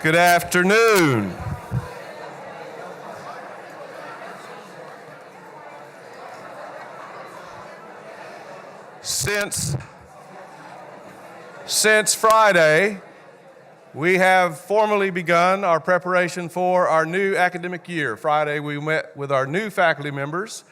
Good afternoon. Since Friday, we have formally begun our preparation for our new academic year. Friday, we met with our new faculty members.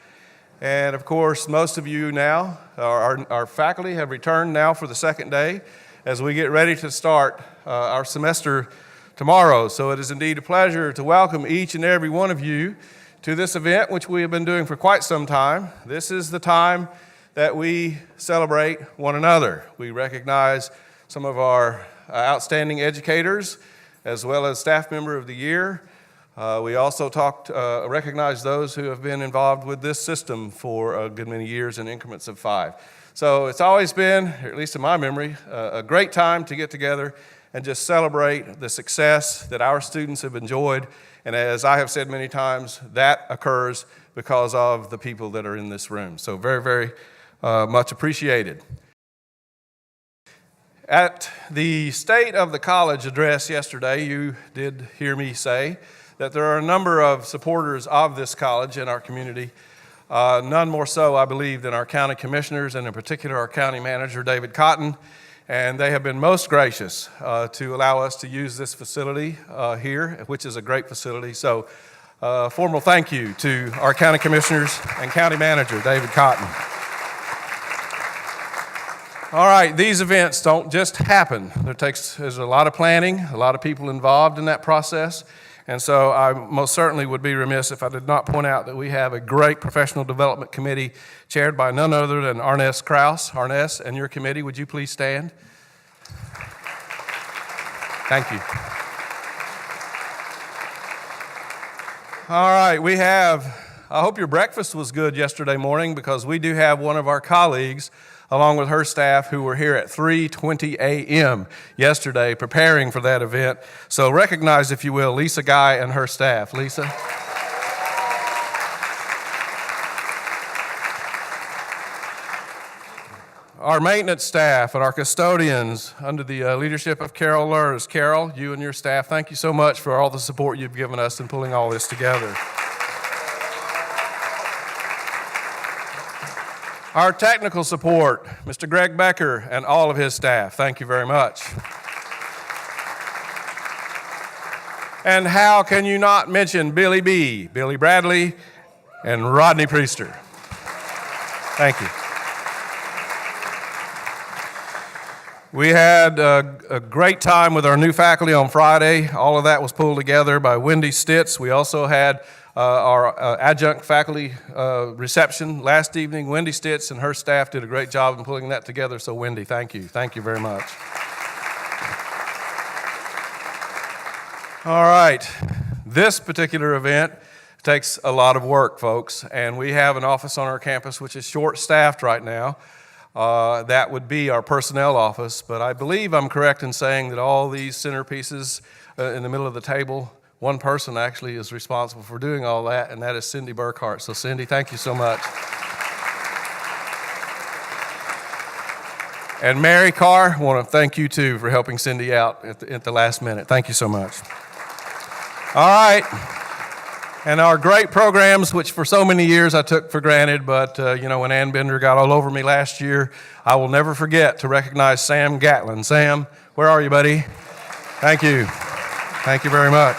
And of course, most of you now, our faculty have returned now for the second day as we get ready to start our semester tomorrow. So it is indeed a pleasure to welcome each and every one of you to this event, which we have been doing for quite some time. This is the time that we celebrate one another. We recognize some of our outstanding educators as well as Staff Member of the Year. We also recognize those who have been involved with this system for a good many years in increments of 5. So it's always been, or at least in my memory, a great time to get together and just celebrate the success that our students have enjoyed. And as I have said many times, that occurs because of the people that are in this room. So very, very much appreciated. At the State of the College address yesterday, you did hear me say that there are a number of supporters of this college in our community, none more so, I believe, than our county commissioners, and in particular our county manager, David Cotton. And they have been most gracious to allow us to use this facility here, which is a great facility. So formal thank you to our county commissioners and county manager, David Cotton. All right, these events don't just happen. There's a lot of planning, a lot of people involved in that process. And so I most certainly would be remiss if I did not point out that we have a great professional development committee chaired by none other than Arness Krause. Arness and your committee, would you please stand? Thank you. All right, I hope your breakfast was good yesterday morning, because we do have one of our colleagues along with her staff who were here at 3:20 a.m. yesterday preparing for that event. So recognize, if you will, Lisa Guy and her staff. Lisa. Our maintenance staff and our custodians under the leadership of Carol Lurs. Carol, you and your staff, thank you so much for all the support you've given us in pulling all this together. Our technical support, Mr. Greg Becker and all of his staff, thank you very much. And how can you not mention Billy B., Billy Bradley, and Rodney Priester? Thank you. We had a great time with our new faculty on Friday. All of that was pulled together by Wendy Stitz. We also had our adjunct faculty reception last evening. Wendy Stitz and her staff did a great job in pulling that together. So Wendy, thank you. Thank you very much. All right. This particular event takes a lot of work, folks. And we have an office on our campus which is short-staffed right now. That would be our personnel office. But I believe I'm correct in saying that all these centerpieces in the middle of the table, one person actually is responsible for doing all that, and that is Cindy Burkhart. So Cindy, thank you so much. And Mary Carr, I want to thank you too for helping Cindy out at the last minute. Thank you so much. All right. And our great programs, which for so many years I took for granted, but when Ann Bender got all over me last year, I will never forget to recognize Sam Gatlin. Sam, where are you, buddy? Thank you. Thank you very much.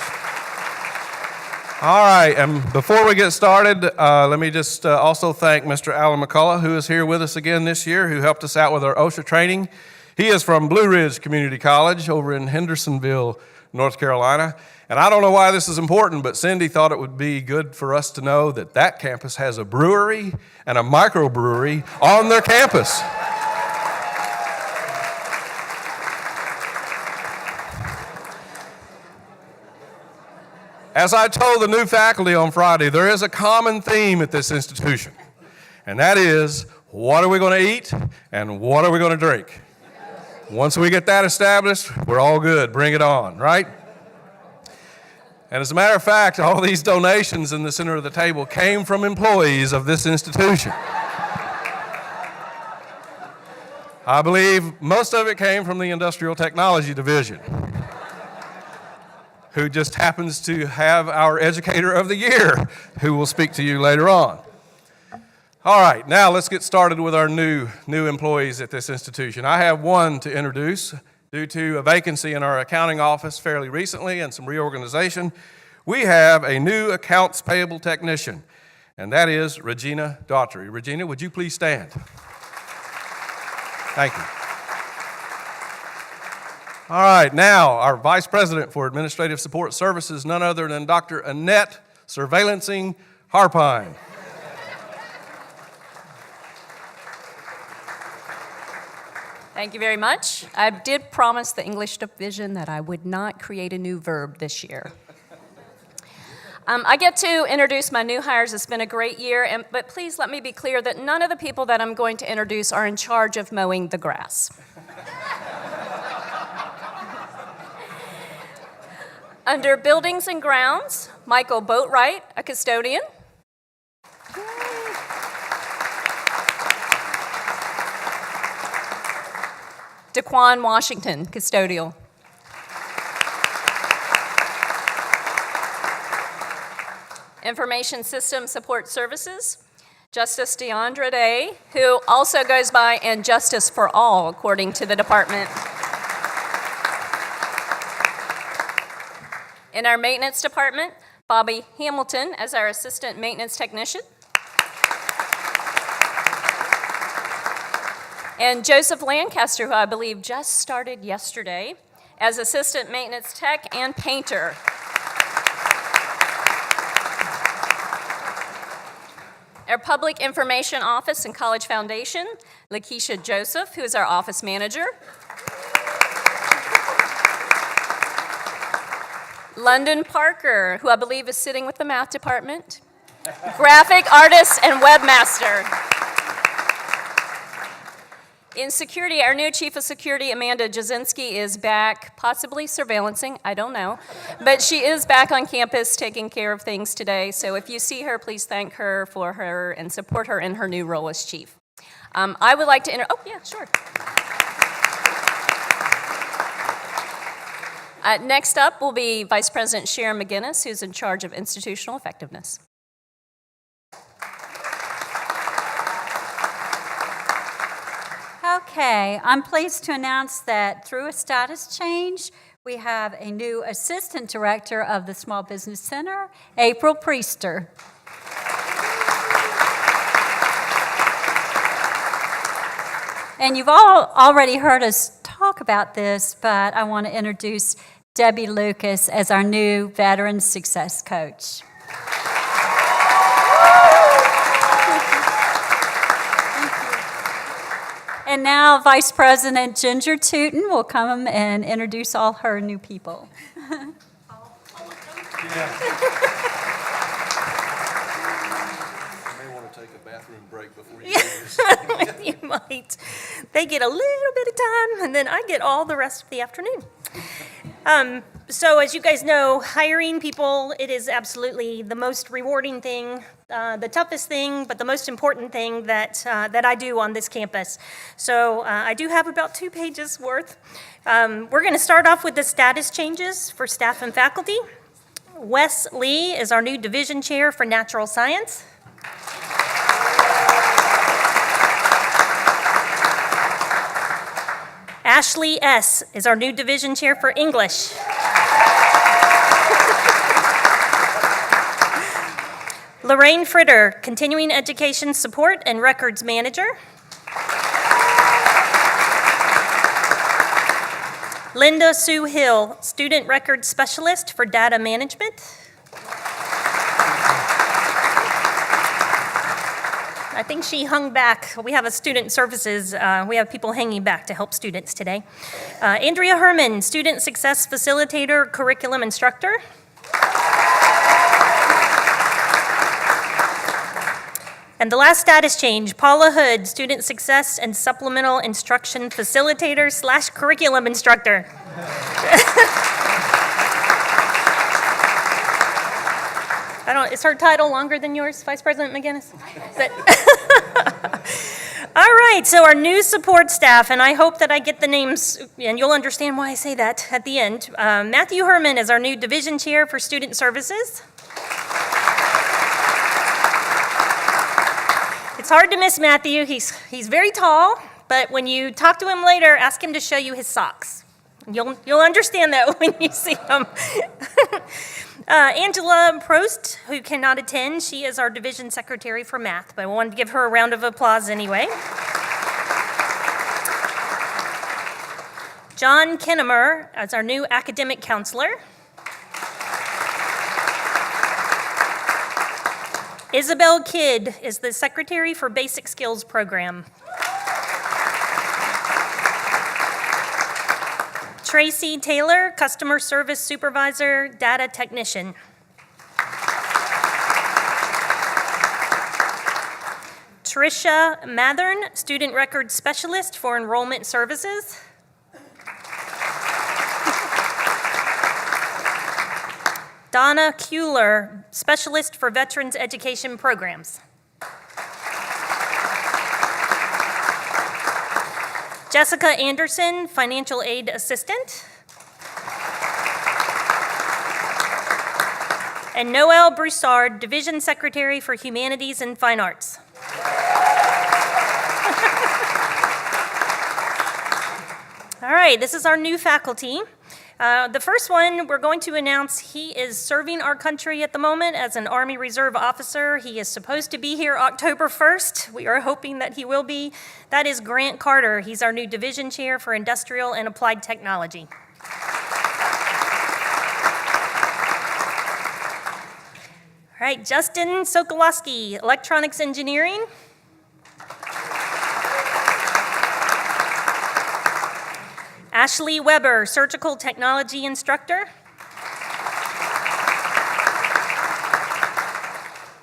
All right, and before we get started, let me just also thank Mr. Alan McCullough, who is here with us again this year, who helped us out with our OSHA training. He is from Blue Ridge Community College over in Hendersonville, North Carolina. And I don't know why this is important, but Cindy thought it would be good for us to know that that campus has a brewery and a microbrewery on their campus. As I told the new faculty on Friday, there is a common theme at this institution, and that is, what are we going to eat and what are we going to drink? Once we get that established, we're all good. Bring it on, right? And as a matter of fact, all these donations in the center of the table came from employees of this institution. I believe most of it came from the Industrial Technology Division. who just happens to have our Educator of the Year, who will speak to you later on. All right, now let's get started with our new employees at this institution. I have one to introduce. Due to a vacancy in our accounting office fairly recently and some reorganization, we have a new accounts payable technician, and that is Regina Daughtry. Regina, would you please stand? Thank you. All right, now our Vice President for Administrative Support Services, none other than Dr. Annette Surveillancing Harpine. Thank you very much. I did promise the English division that I would not create a new verb this year. I get to introduce my new hires. It's been a great year, but please let me be clear that none of the people that I'm going to introduce are in charge of mowing the grass. Under Buildings and Grounds, Michael Boatwright, a custodian. Daquan Washington, custodial. Information System Support Services, Justice Deandra Day, who also goes by and Justice for All, according to the department. In our maintenance department, Bobby Hamilton as our assistant maintenance technician. And Joseph Lancaster, who I believe just started yesterday, as assistant maintenance tech and painter. Our Public Information Office and College Foundation, Lakeisha Joseph, who is our office manager. London Parker, who I believe is sitting with the math department. Graphic artist and webmaster. In security, our new chief of security, Amanda Jasinski, is back, possibly surveillancing, I don't know. But she is back on campus taking care of things today. So if you see her, please thank her for her and support her in her new role as chief. I would like to oh yeah, sure. Next up will be Vice President Sharon McGinnis, who's in charge of institutional effectiveness. Okay, I'm pleased to announce that through a status change, we have a new Assistant Director of the Small Business Center, April Priester. And you've all already heard us talk about this, but I want to introduce Debbie Lucas as our new Veteran Success Coach. And now Vice President Ginger Tootin will come and introduce all her new people. Yeah. You may want to take a bathroom break before you do this. You might. They get a little bit of time, and then I get all the rest of the afternoon. So as you guys know, hiring people, it is absolutely the most rewarding thing, the toughest thing, but the most important thing that I do on this campus. So I do have about 2 pages worth. We're going to start off with the status changes for staff and faculty. Wes Lee is our new division chair for natural science. Ashley S. is our new division chair for English. Lorraine Fritter, continuing education support and records manager. Linda Sue Hill, student records specialist for data management. I think she hung back. We have a student services, we have people hanging back to help students today. Andrea Herman, student success facilitator, curriculum instructor. And the last status change, Paula Hood, student success and supplemental instruction facilitator / curriculum instructor. Is her title longer than yours, Vice President McGinnis? All right, so our new support staff, and I hope that I get the names, and you'll understand why I say that at the end. Matthew Herman is our new division chair for student services. It's hard to miss Matthew. He's very tall, but when you talk to him later, ask him to show you his socks. You'll understand that when you see him. Angela Prost, who cannot attend, she is our division secretary for math, but I wanted to give her a round of applause anyway. John Kennemer as our new academic counselor. Isabel Kidd is the secretary for Basic Skills Program. Tracy Taylor, Customer Service Supervisor, Data Technician. Tricia Mathern, Student Record Specialist for Enrollment Services. Donna Kuehler, Specialist for Veterans Education Programs. Jessica Anderson, Financial Aid Assistant. And Noelle Broussard, Division Secretary for Humanities and Fine Arts. All right, this is our new faculty. The first one we're going to announce, he is serving our country at the moment as an Army Reserve officer. He is supposed to be here October 1st. We are hoping that he will be. That is Grant Carter. He's our new division chair for Industrial and Applied Technology. All right, Justin Sokolowski, Electronics Engineering. Ashley Weber, Surgical Technology Instructor.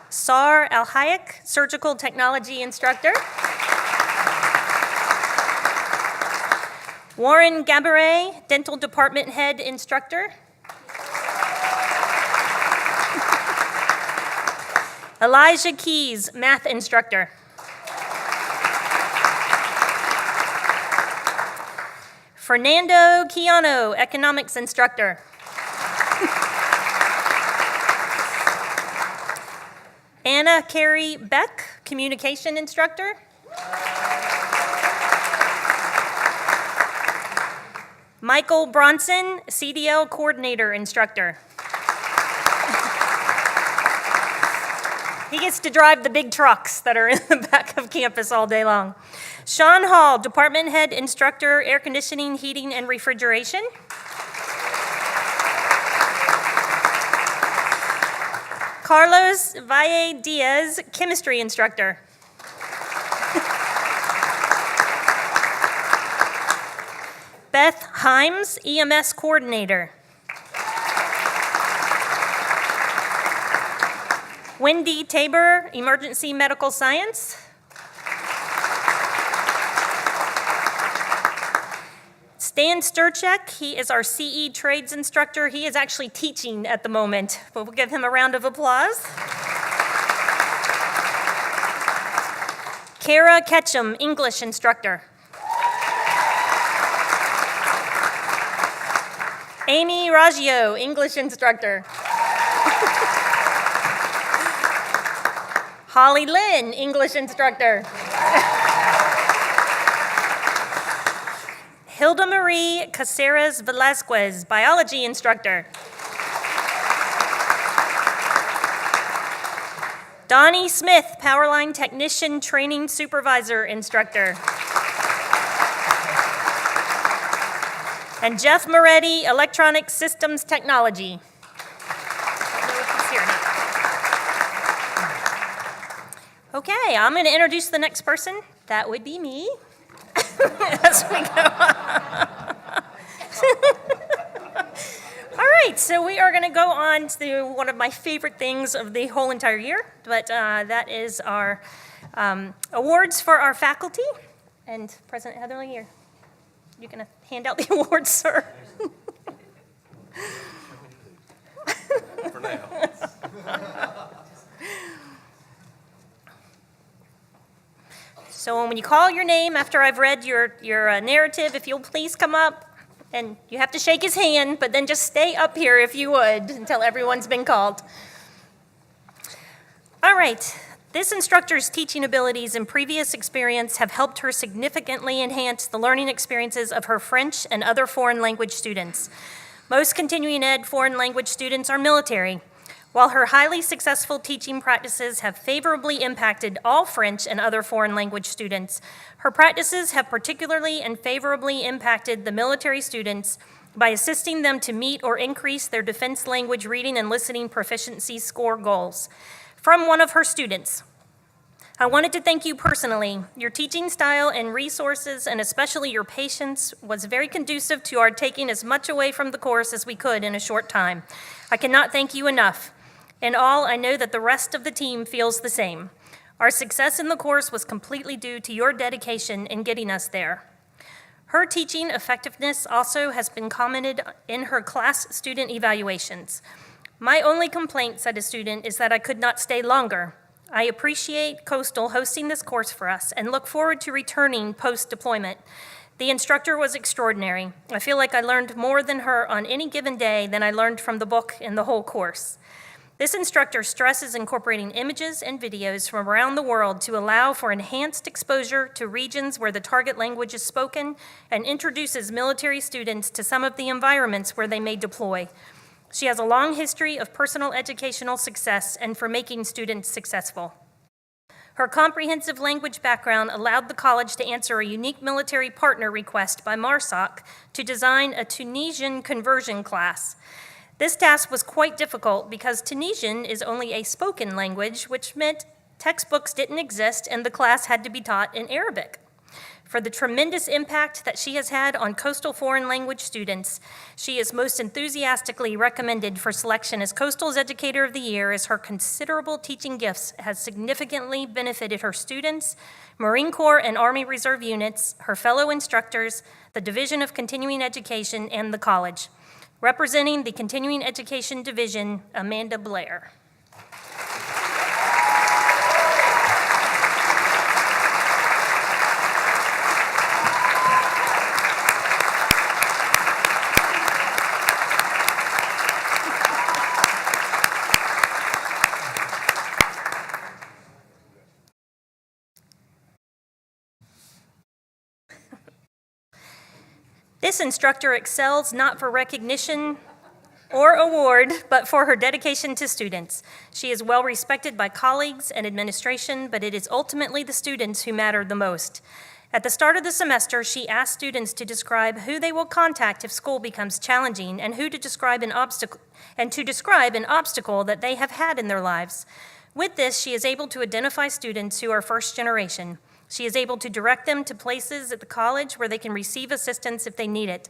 Sar Al-Hayek, Surgical Technology Instructor. Warren Gaboret, Dental Department Head Instructor. Elijah Keys, Math Instructor. Fernando Quiano, Economics Instructor. Anna Carey Beck, Communication Instructor. Michael Bronson, CDL Coordinator Instructor. He gets to drive the big trucks that are in the back of campus all day long. Sean Hall, Department Head Instructor, Air Conditioning, Heating, and Refrigeration. Carlos Valle Diaz, Chemistry Instructor. Beth Himes, EMS Coordinator. Wendy Tabor, Emergency Medical Science. Stan Sturchek, he is our CE Trades Instructor. He is actually teaching at the moment, but we'll give him a round of applause. Kara Ketchum, English Instructor. Amy Raggio, English Instructor. Holly Lynn, English Instructor. Hilda Marie Caceres Velasquez, Biology Instructor. Donnie Smith, Powerline Technician Training Supervisor Instructor. And Jeff Moretti, Electronic Systems Technology. Okay, I'm going to introduce the next person. That would be me. As we go All right, so we are going to go on to one of my favorite things of the whole entire year, but that is our awards for our faculty. And President Heatherly, you're going to hand out the awards, sir. For now. So when you call your name after I've read your narrative, if you'll please come up, and you have to shake his hand, but then just stay up here if you would until everyone's been called. All right. This instructor's teaching abilities and previous experience have helped her significantly enhance the learning experiences of her French and other foreign language students. Most continuing ed foreign language students are military. While her highly successful teaching practices have favorably impacted all French and other foreign language students, her practices have particularly and favorably impacted the military students by assisting them to meet or increase their defense language reading and listening proficiency score goals. From one of her students, I wanted to thank you personally. Your teaching style and resources, and especially your patience, was very conducive to our taking as much away from the course as we could in a short time. I cannot thank you enough. In all, I know that the rest of the team feels the same. Our success in the course was completely due to your dedication in getting us there. Her teaching effectiveness also has been commented in her class student evaluations. My only complaint, said a student, is that I could not stay longer. I appreciate Coastal hosting this course for us and look forward to returning post-deployment. The instructor was extraordinary. I feel like I learned more than her on any given day than I learned from the book in the whole course. This instructor stresses incorporating images and videos from around the world to allow for enhanced exposure to regions where the target language is spoken and introduces military students to some of the environments where they may deploy. She has a long history of personal educational success and for making students successful. Her comprehensive language background allowed the college to answer a unique military partner request by MARSOC to design a Tunisian conversion class. This task was quite difficult because Tunisian is only a spoken language, which meant textbooks didn't exist and the class had to be taught in Arabic. For the tremendous impact that she has had on Coastal foreign language students, she is most enthusiastically recommended for selection as Coastal's Educator of the Year, as her considerable teaching gifts has significantly benefited her students, Marine Corps and Army Reserve units, her fellow instructors, the Division of Continuing Education, and the college. Representing the Continuing Education Division, Amanda Blair. This instructor excels not for recognition or award, but for her dedication to students. She is well respected by colleagues and administration, but it is ultimately the students who matter the most. At the start of the semester, she asked students to describe who they will contact if school becomes challenging and to describe an obstacle that they have had in their lives. With this, she is able to identify students who are first generation. She is able to direct them to places at the college where they can receive assistance if they need it.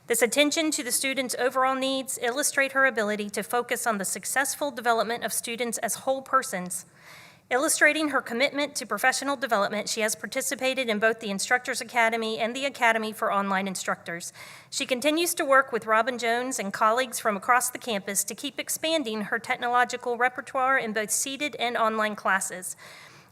This attention to the students' overall needs illustrate her ability to focus on the successful development of students as whole persons. Illustrating her commitment to professional development, she has participated in both the Instructors Academy and the Academy for Online Instructors. She continues to work with Robin Jones and colleagues from across the campus to keep expanding her technological repertoire in both seated and online classes.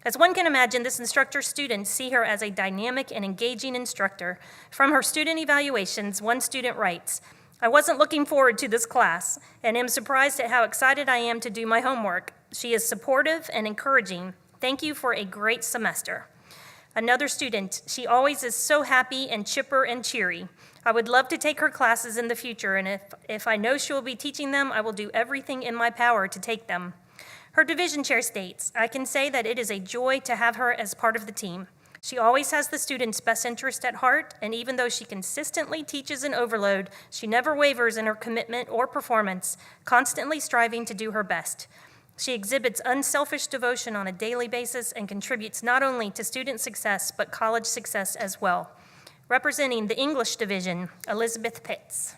As one can imagine, this instructor's students see her as a dynamic and engaging instructor. From her student evaluations, one student writes, "I wasn't looking forward to this class and am surprised at how excited I am to do my homework. She is supportive and encouraging. Thank you for a great semester." Another student, "She always is so happy and chipper and cheery. I would love to take her classes in the future, and if I know she will be teaching them, I will do everything in my power to take them." Her division chair states, "I can say that it is a joy to have her as part of the team. She always has the students' best interest at heart, and even though she consistently teaches an overload, she never wavers in her commitment or performance, constantly striving to do her best. She exhibits unselfish devotion on a daily basis and contributes not only to student success, but college success as well." Representing the English division, Elizabeth Pitts.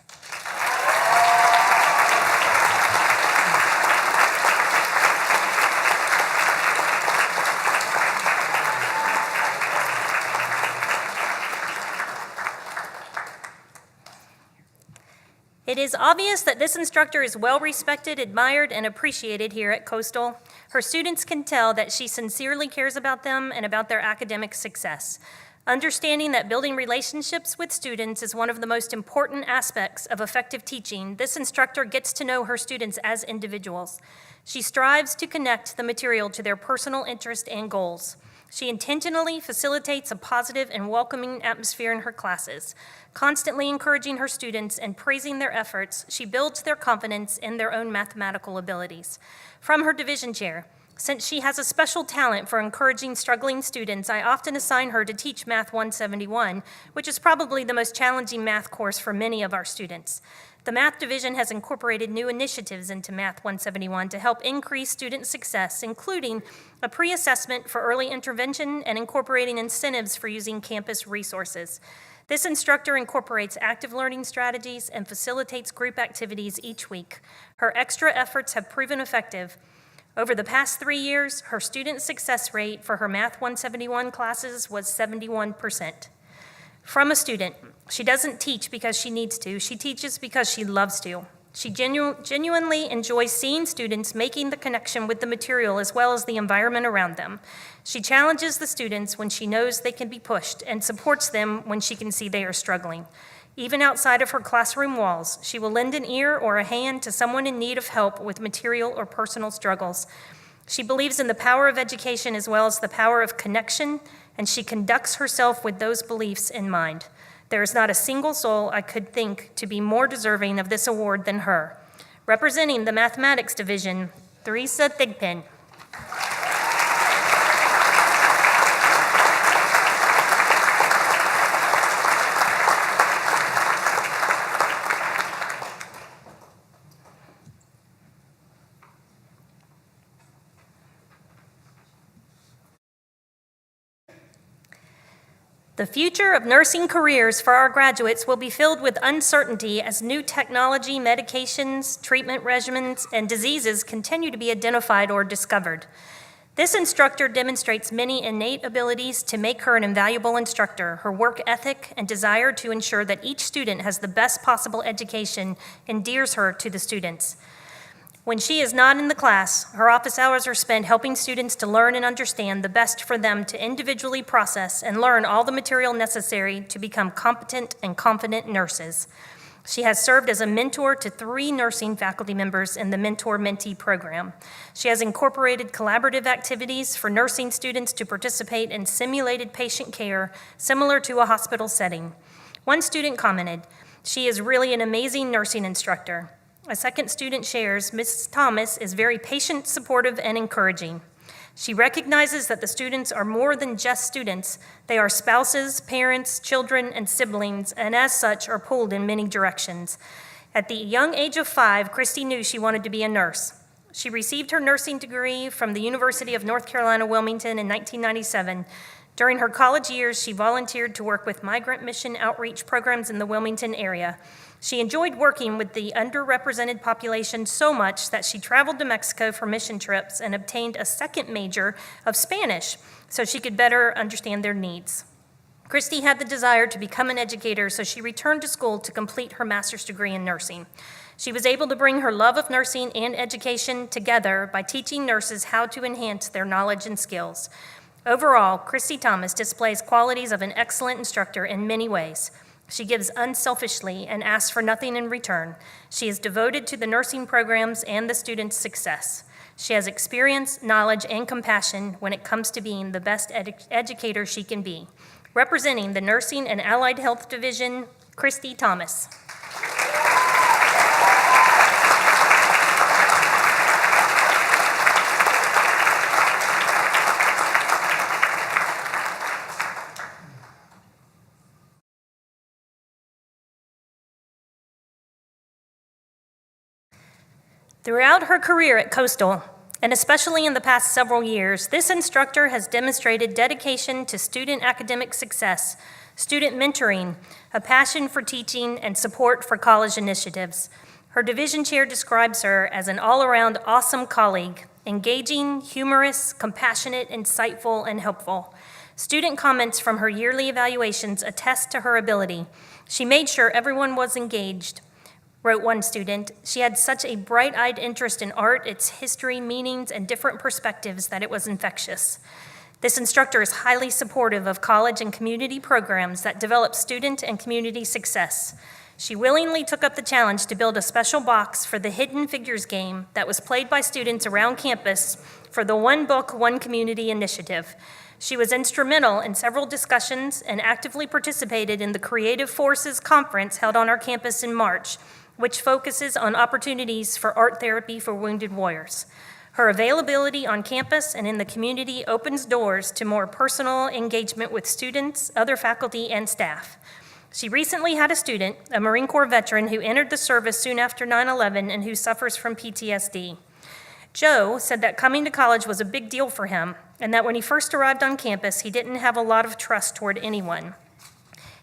It is is obvious that this instructor is well respected, admired, and appreciated here at Coastal. Her students can tell that she sincerely cares about them and about their academic success. Understanding that building relationships with students is one of the most important aspects of effective teaching, this instructor gets to know her students as individuals. She strives to connect the material to their personal interest and goals. She intentionally facilitates a positive and welcoming atmosphere in her classes. Constantly encouraging her students and praising their efforts, she builds their confidence in their own mathematical abilities. From her division chair, since she has a special talent for encouraging struggling students, I often assign her to teach Math 171, which is probably the most challenging math course for many of our students. The Math Division has incorporated new initiatives into Math 171 to help increase student success, including a pre-assessment for early intervention and incorporating incentives for using campus resources. This instructor incorporates active learning strategies and facilitates group activities each week. Her extra efforts have proven effective. Over the past 3 years, her student success rate for her Math 171 classes was 71%. From a student, she doesn't teach because she needs to, she teaches because she loves to. She genuinely enjoys seeing students making the connection with the material as well as the environment around them. She challenges the students when she knows they can be pushed and supports them when she can see they are struggling. Even outside of her classroom walls, she will lend an ear or a hand to someone in need of help with material or personal struggles. She believes in the power of education as well as the power of connection, and she conducts herself with those beliefs in mind. There is not a single soul I could think to be more deserving of this award than her. Representing the Mathematics Division, Theresa Thigpen. The future of nursing careers for our graduates will be filled with uncertainty as new technology, medications, treatment regimens, and diseases continue to be identified or discovered. This instructor demonstrates many innate abilities to make her an invaluable instructor. Her work ethic and desire to ensure that each student has the best possible education endears her to the students. When she is not in the class, her office hours are spent helping students to learn and understand the best for them to individually process and learn all the material necessary to become competent and confident nurses. She has served as a mentor to 3 nursing faculty members in the Mentor-Mentee program. She has incorporated collaborative activities for nursing students to participate in simulated patient care similar to a hospital setting. One student commented, "She is really an amazing nursing instructor." A second student shares, "Mrs. Thomas is very patient, supportive, and encouraging. She recognizes that the students are more than just students. They are spouses, parents, children, and siblings, and as such are pulled in many directions." At the young age of 5, Christy knew she wanted to be a nurse. She received her nursing degree from the University of North Carolina, Wilmington in 1997. During her college years, she volunteered to work with migrant mission outreach programs in the Wilmington area. She enjoyed working with the underrepresented population so much that she traveled to Mexico for mission trips and obtained a second major of Spanish so she could better understand their needs. Christy had the desire to become an educator, so she returned to school to complete her master's degree in nursing. She was able to bring her love of nursing and education together by teaching nurses how to enhance their knowledge and skills. Overall, Christy Thomas displays qualities of an excellent instructor in many ways. She gives unselfishly and asks for nothing in return. She is devoted to the nursing programs and the students' success. She has experience, knowledge, and compassion when it comes to being the best educator she can be. Representing the Nursing and Allied Health Division, Christy Thomas. Throughout her career at Coastal, and especially in the past several years, this instructor has demonstrated dedication to student academic success, student mentoring, a passion for teaching, and support for college initiatives. Her division chair describes her as an all-around awesome colleague, engaging, humorous, compassionate, insightful, and helpful. Student comments from her yearly evaluations attest to her ability. She made sure everyone was engaged, Wrote one student, she had such a bright-eyed interest in art, its history, meanings, and different perspectives that it was infectious. This instructor is highly supportive of college and community programs that develop student and community success. She willingly took up the challenge to build a special box for the Hidden Figures game that was played by students around campus for the One Book, One Community initiative. She was instrumental in several discussions and actively participated in the Creative Forces Conference held on our campus in March, which focuses on opportunities for art therapy for wounded warriors. Her availability on campus and in the community opens doors to more personal engagement with students, other faculty, and staff. She recently had a student, a Marine Corps veteran, who entered the service soon after 9/11 and who suffers from PTSD. Joe said that coming to college was a big deal for him, and that when he first arrived on campus, he didn't have a lot of trust toward anyone.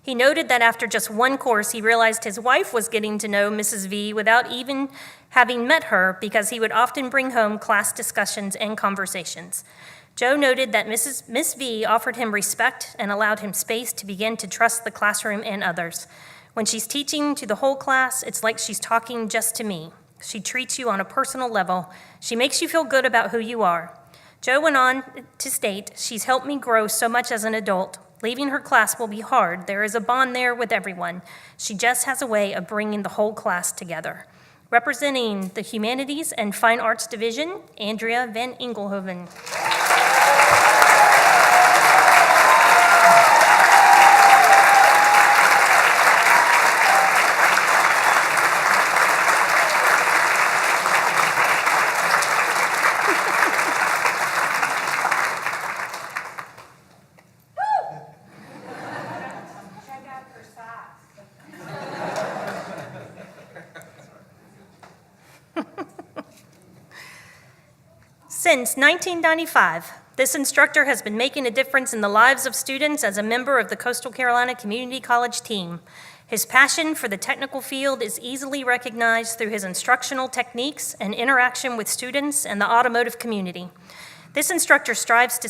He noted that after just one course, he realized his wife was getting to know Mrs. V without even having met her because he would often bring home class discussions and conversations. Joe noted that Miss V offered him respect and allowed him space to begin to trust the classroom and others. When she's teaching to the whole class, it's like she's talking just to me. She treats you on a personal level. She makes you feel good about who you are. Joe went on to state, she's helped me grow so much as an adult. Leaving her class will be hard. There is a bond there with everyone. She just has a way of bringing the whole class together. Representing the Humanities and Fine Arts Division, Andrea Van Engelhoven. Since 1995, this instructor has been making a difference in the lives of students as a member of the Coastal Carolina Community College team. His passion for the technical field is easily recognized through his instructional techniques and interaction with students and the automotive community. This instructor strives to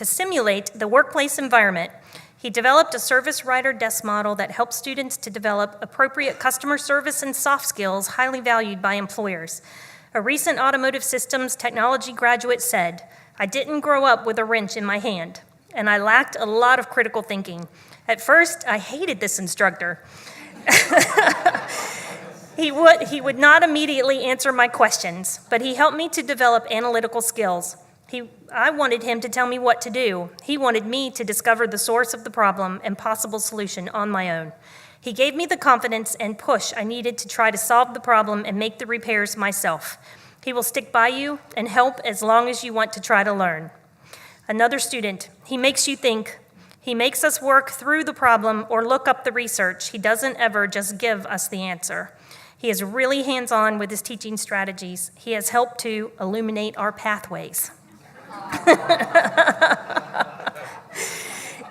simulate the workplace environment. He developed a service writer desk model that helps students to develop appropriate customer service and soft skills highly valued by employers. A recent automotive systems technology graduate said, "I didn't grow up with a wrench in my hand, and I lacked a lot of critical thinking. At first, I hated this instructor. He would not immediately answer my questions, but he helped me to develop analytical skills. I wanted him to tell me what to do. He wanted me to discover the source of the problem and possible solution on my own. He gave me the confidence and push I needed to try to solve the problem and make the repairs myself. He will stick by you and help as long as you want to try to learn." Another student, "He makes you think. He makes us work through the problem or look up the research. He doesn't ever just give us the answer. He is really hands-on with his teaching strategies. He has helped to illuminate our pathways."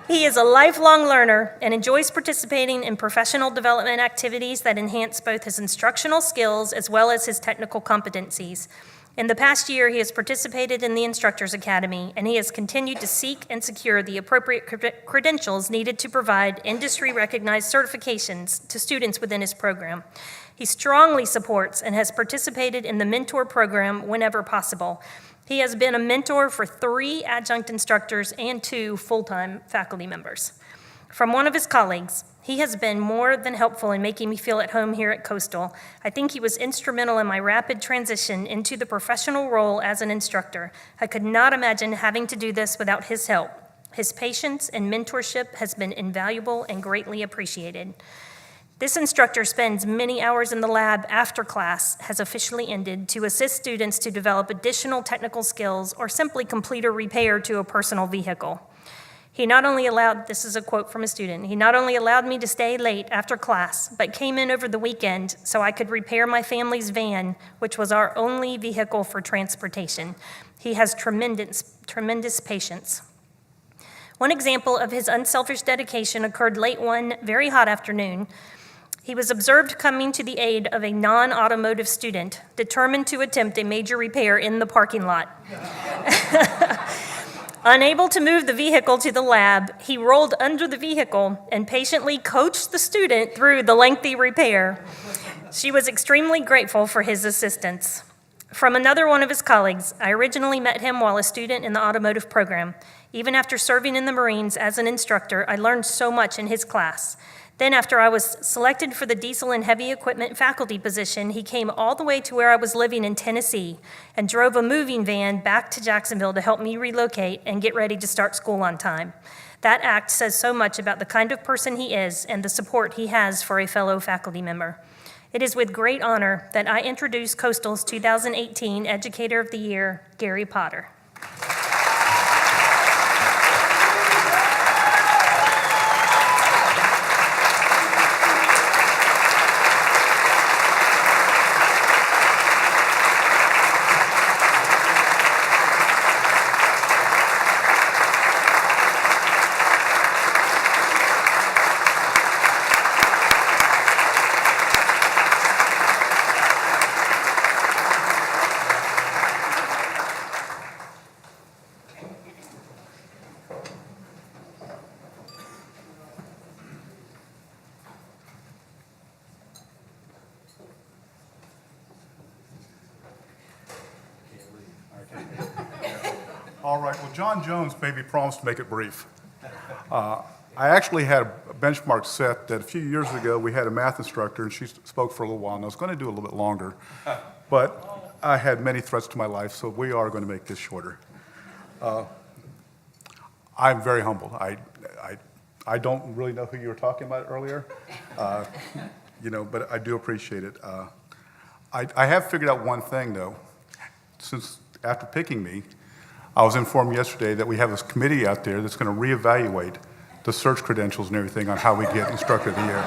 He is a lifelong learner and enjoys participating in professional development activities that enhance both his instructional skills as well as his technical competencies. In the past year, he has participated in the Instructors Academy, and he has continued to seek and secure the appropriate credentials needed to provide industry-recognized certifications to students within his program. He strongly supports and has participated in the mentor program whenever possible. He has been a mentor for 3 adjunct instructors and 2 full-time faculty members. From one of his colleagues, "He has been more than helpful in making me feel at home here at Coastal. I think he was instrumental in my rapid transition into the professional role as an instructor. I could not imagine having to do this without his help. His patience and mentorship has been invaluable and greatly appreciated." This instructor spends many hours in the lab after class has officially ended to assist students to develop additional technical skills or simply complete a repair to a personal vehicle. This is a quote from a student, "He not only allowed me to stay late after class, but came in over the weekend so I could repair my family's van, which was our only vehicle for transportation. He has tremendous patience." One example of his unselfish dedication occurred late one very hot afternoon. He was observed coming to the aid of a non-automotive student, determined to attempt a major repair in the parking lot. Unable to move the vehicle to the lab, he rolled under the vehicle and patiently coached the student through the lengthy repair. She was extremely grateful for his assistance. From another one of his colleagues, I originally met him while a student in the automotive program. Even after serving in the Marines as an instructor, I learned so much in his class. Then after I was selected for the diesel and heavy equipment faculty position, he came all the way to where I was living in Tennessee and drove a moving van back to Jacksonville to help me relocate and get ready to start school on time. That act says so much about the kind of person he is and the support he has for a fellow faculty member. It is with great honor that I introduce Coastal's 2018 Educator of the Year, Gary Potter. All right, well, John Jones made me promise to make it brief. I actually had a benchmark set that a few years ago we had a math instructor and she spoke for a little while, and I was going to do a little bit longer, but I had many threats to my life, so we are going to make this shorter. I'm very humbled. I don't really know who you were talking about earlier, but I do appreciate it. I have figured out one thing, though. Since after picking me, I was informed yesterday that we have this committee out there that's going to reevaluate the search credentials and everything on how we get Instructor of the Year.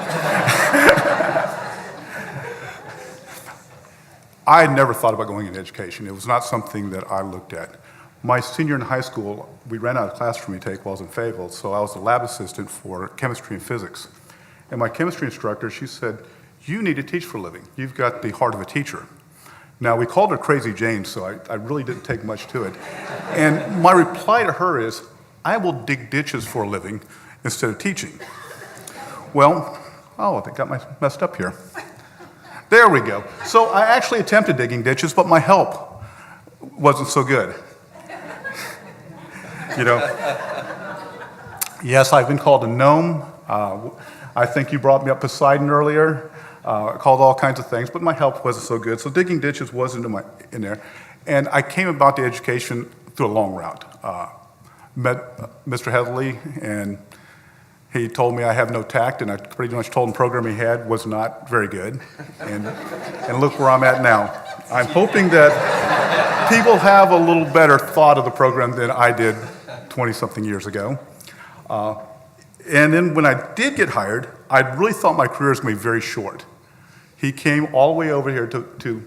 I had never thought about going into education. It was not something that I looked at. My senior in high school, we ran out of classroom to take while I was in Fayetteville, so I was a lab assistant for chemistry and physics. And my chemistry instructor, she said, "You need to teach for a living. You've got the heart of a teacher." Now, we called her Crazy Jane, so I really didn't take much to it. And my reply to her is, "I will dig ditches for a living instead of teaching." Well, I think I got messed up here. There we go. So I actually attempted digging ditches, but my help wasn't so good. Yes, I've been called a gnome. I think you brought me up Poseidon earlier. Called all kinds of things, but my help wasn't so good. So digging ditches wasn't in there. And I came about the education through a long route. Met Mr. Heatherly, and he told me I have no tact, and I pretty much told him the program he had was not very good. And look where I'm at now. I'm hoping that people have a little better thought of the program than I did 20-something years ago. And then when I did get hired, I really thought my career was going to be very short. He came all the way over here to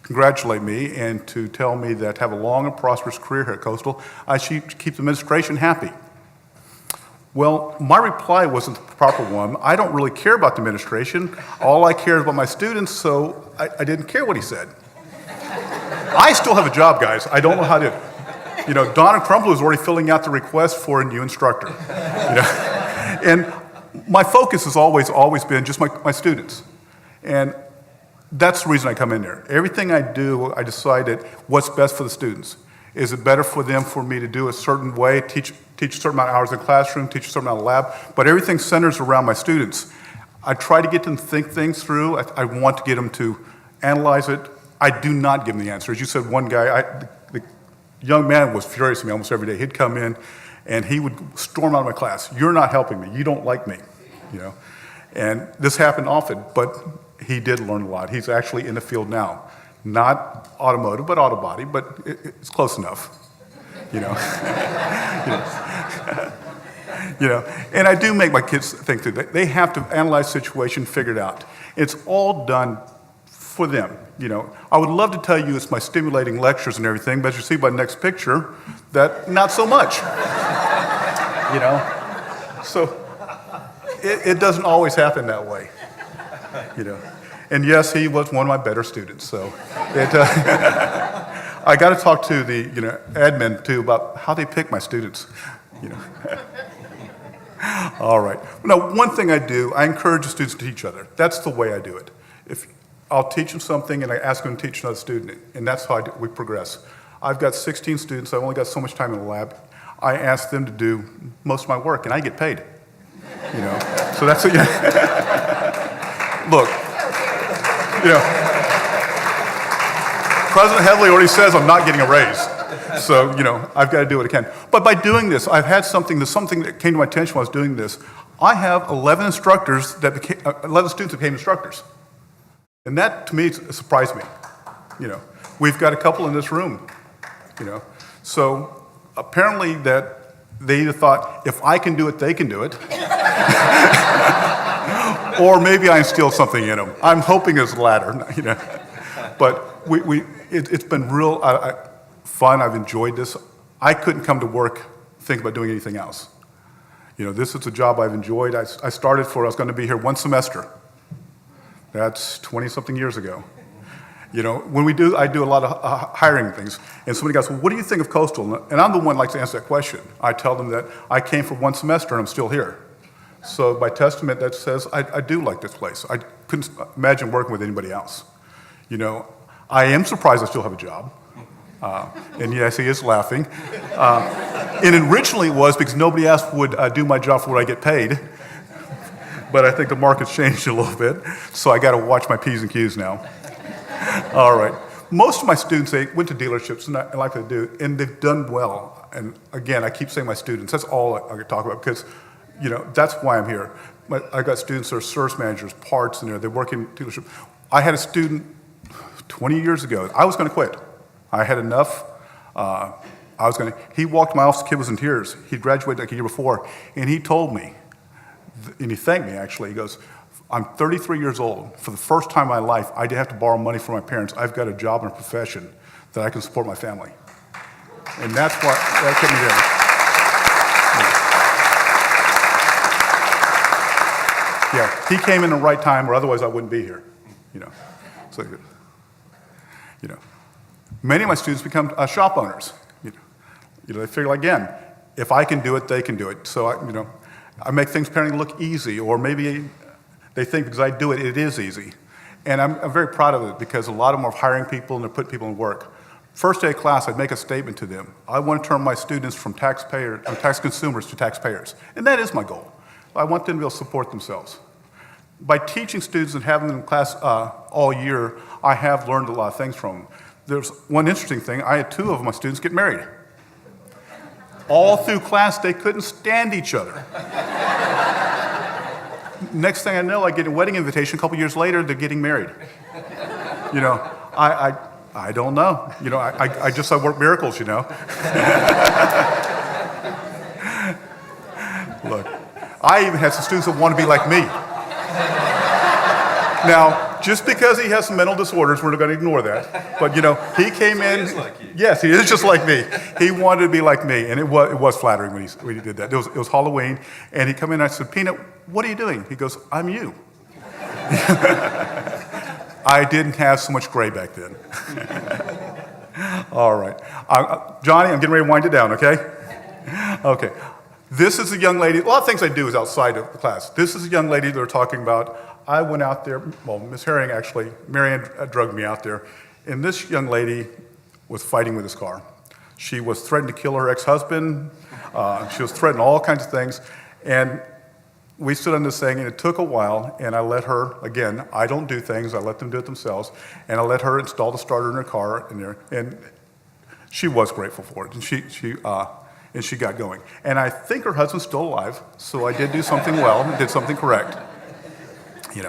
congratulate me and to tell me that to have a long and prosperous career here at Coastal, I should keep the administration happy. Well, my reply wasn't the proper one. I don't really care about the administration. All I care is about my students, so I didn't care what he said. I still have a job, guys. I don't know how to. Donna Crumble is already filling out the request for a new instructor. And my focus has always been just my students. And that's the reason I come in there. Everything I do, I decided what's best for the students. Is it better for them for me to do a certain way, teach a certain amount of hours in the classroom, teach a certain amount of lab, but everything centers around my students. I try to get them to think things through. I want to get them to analyze it. I do not give them the answer. As you said, one guy, the young man was furious with me almost every day. He'd come in and he would storm out of my class. "You're not helping me. You don't like me." And this happened often, but he did learn a lot. He's actually in the field now. Not automotive, but auto body, but it's close enough. And I do make my kids think through that. They have to analyze the situation, figure it out. It's all done for them. I would love to tell you it's my stimulating lectures and everything, but as you see by the next picture, that not so much. So it doesn't always happen that way. And yes, he was one of my better students. So I got to talk to the admin too about how they pick my students. All right. Now, one thing I do, I encourage the students to teach each other. That's the way I do it. I'll teach them something and I ask them to teach another student, and that's how we progress. I've got 16 students, I've only got so much time in the lab. I ask them to do most of my work, and I get paid. You know, so that's it. Look, you know, President Headley already says I'm not getting a raise. So, you know, I've got to do what I can. But by doing this, I've had something that came to my attention while I was doing this. I have 11 instructors that became, 11 students that became instructors. And that, to me, surprised me. You know, we've got a couple in this room, you know. So apparently that they either thought, if I can do it, they can do it. Or maybe I instilled something in them. I'm hoping it's the latter, you know. But it's been real fun. I've enjoyed this. I couldn't come to work thinking about doing anything else. You know, this is a job I've enjoyed. I was going to be here one semester. That's 20-something years ago. You know, I do a lot of hiring things, and somebody goes, well, what do you think of Coastal? And I'm the one that likes to answer that question. I tell them that I came for one semester and I'm still here. So by testament, that says I do like this place. I couldn't imagine working with anybody else. You know, I am surprised I still have a job. And yes, he is laughing. And originally it was because nobody else would do my job for what I get paid. But I think the market's changed a little bit, so I got to watch my P's and Q's now. All right. Most of my students, they went to dealerships, and I like to do, and they've done well. And again, I keep saying my students. That's all I could talk about because, you know, that's why I'm here. I got students that are service managers, parts, and they work in dealership. I had a student 20 years ago. I was going to quit. I had enough. He walked to my office, the kid was in tears. He graduated like a year before, and he told me, and he thanked me actually, he goes, I'm 33 years old. For the first time in my life, I didn't have to borrow money from my parents. I've got a job and a profession that I can support my family. And that's what, that kept me there. Yeah, he came in the right time, or otherwise I wouldn't be here, you know. So, you know, many of my students become shop owners. You know, they figure, again, if I can do it, they can do it. So, I make things parenting look easy, or maybe they think because I do it, it is easy. And I'm very proud of it because a lot of them are hiring people and they're putting people in work. First day of class, I'd make a statement to them. I want to turn my students from tax consumers to taxpayers. And that is my goal. I want them to be able to support themselves. By teaching students and having them in class all year, I have learned a lot of things from them. There's one interesting thing. I had 2 of my students get married. All through class, they couldn't stand each other. Next thing I know, I get a wedding invitation. A couple years later, they're getting married. You know, I don't know. You know, I work miracles, you know. Look, I even had some students that want to be like me. Now, just because he has some mental disorders, we're not going to ignore that. But, you know, he came in. He is like you. Yes, he is just like me. He wanted to be like me, and it was flattering when he did that. It was Halloween, and he come in and I said, Peanut, what are you doing? He goes, I'm you. I didn't have so much gray back then. All right. Johnny, I'm getting ready to wind it down, okay? Okay. This is a young lady. A lot of things I do is outside of the class. This is a young lady they're talking about. I went out there, well, Miss Herring actually, Marianne drugged me out there, and this young lady was fighting with his car. She was threatening to kill her ex-husband. She was threatening all kinds of things, and we stood on this thing, and it took a while, and I let her, again, I don't do things, I let them do it themselves, and I let her install the starter in her car in there, and she was grateful for it, and she got going. And I think her husband's still alive, so I did do something well, and did something correct. You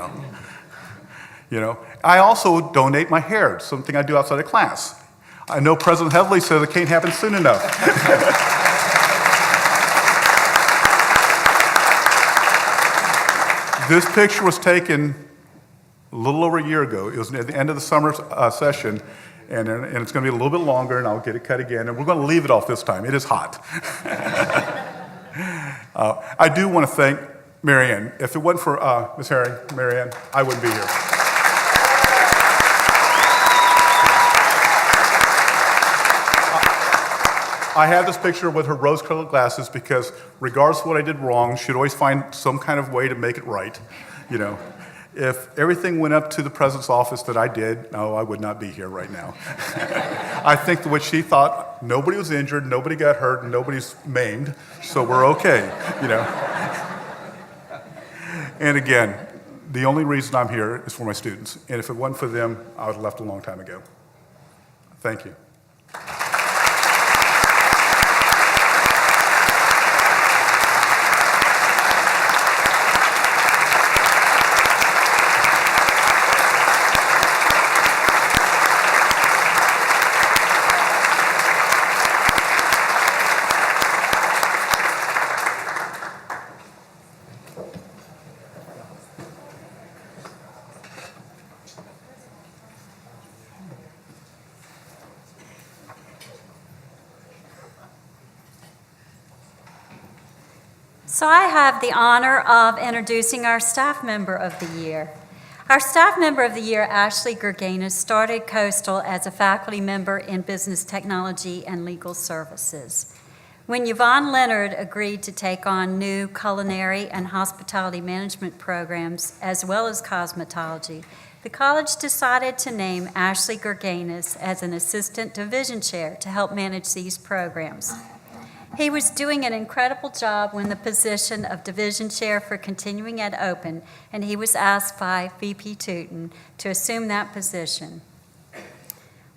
know. I also donate my hair, something I do outside of class. I know President Headley says it can't happen soon enough. This picture was taken a little over a year ago. It was at the end of the summer session, and it's going to be a little bit longer, and I'll get it cut again, and we're going to leave it off this time. It is hot. I do want to thank Marianne. If it wasn't for Ms. Herring, Marianne, I wouldn't be here. I have this picture with her rose-colored glasses because regardless of what I did wrong, she'd always find some kind of way to make it right, you know. If everything went up to the president's office that I did, no, I would not be here right now. I think what she thought, nobody was injured, nobody got hurt, and nobody's maimed, so we're okay, you know. And again, the only reason I'm here is for my students. And if it wasn't for them, I would have left a long time ago. Thank you. So I have the honor of introducing our staff member of the year. Our staff member of the year, Ashley Gerganis, started Coastal as a faculty member in business technology and legal services. When Yvonne Leonard agreed to take on new culinary and hospitality management programs, as well as cosmetology, the college decided to name Ashley Gerganis as an assistant division chair to help manage these programs. He was doing an incredible job when the position of division chair for continuing ed opened, and he was asked by VP Tootin to assume that position.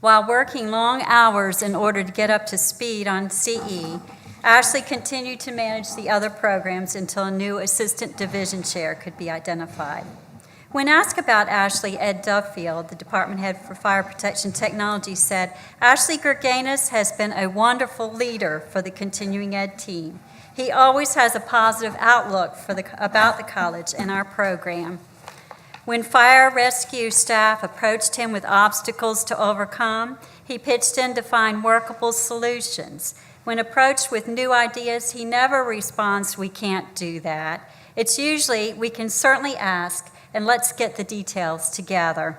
While working long hours in order to get up to speed on CE, Ashley continued to manage the other programs until a new assistant division chair could be identified. When asked about Ashley, Ed Duffield, the department head for fire protection technology, said, "Ashley Gerganis has been a wonderful leader for the continuing ed team. He always has a positive outlook about the college and our program. When fire rescue staff approached him with obstacles to overcome, he pitched in to find workable solutions. When approached with new ideas, he never responds, 'We can't do that.' It's usually, 'We can certainly ask, and let's get the details together.'"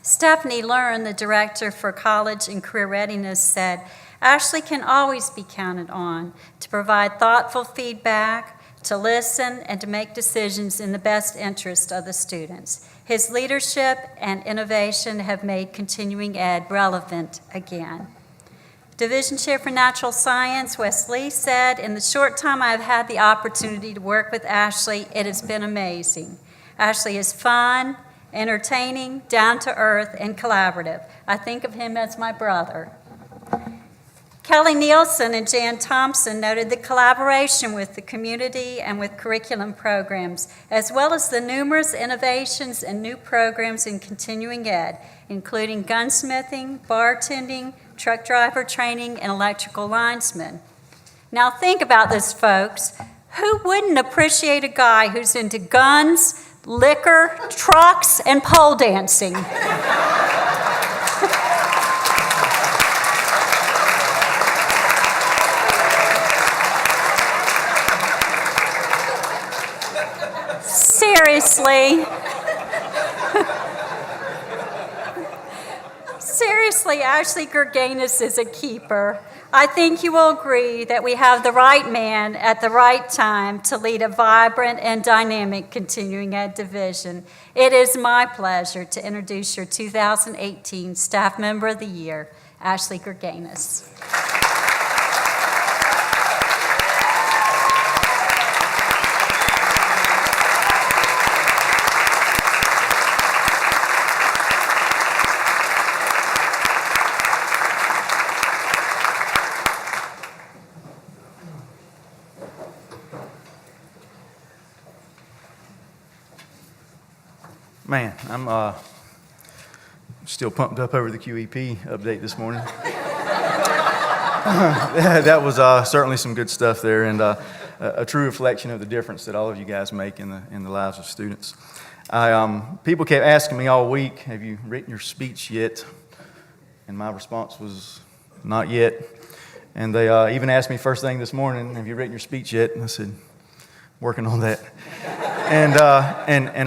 Stephanie Learn, the director for college and career readiness, said, "Ashley can always be counted on to provide thoughtful feedback, to listen, and to make decisions in the best interest of the students. His leadership and innovation have made continuing ed relevant again." Division Chair for Natural Science, Wes Lee, said, "In the short time I have had the opportunity to work with Ashley, it has been amazing. Ashley is fun, entertaining, down-to-earth, and collaborative. I think of him as my brother." Kelly Nielsen and Jan Thompson noted the collaboration with the community and with curriculum programs, as well as the numerous innovations and new programs in continuing ed, including gunsmithing, bartending, truck driver training, and electrical linesmen. Now think about this, folks. Who wouldn't appreciate a guy who's into guns, liquor, trucks, and pole dancing? Seriously. Seriously, Ashley Gerganis is a keeper. I think you will agree that we have the right man at the right time to lead a vibrant and dynamic continuing ed division. It is my pleasure to introduce your 2018 Staff Member of the Year, Ashley Gerganis. Man, I'm still pumped up over the QEP update this morning. That was certainly some good stuff there, and a true reflection of the difference that all of you guys make in the lives of students. People kept asking me all week, "Have you written your speech yet?" And my response was, "Not yet." And they even asked me first thing this morning, "Have you written your speech yet?" And I said, "Working on that." And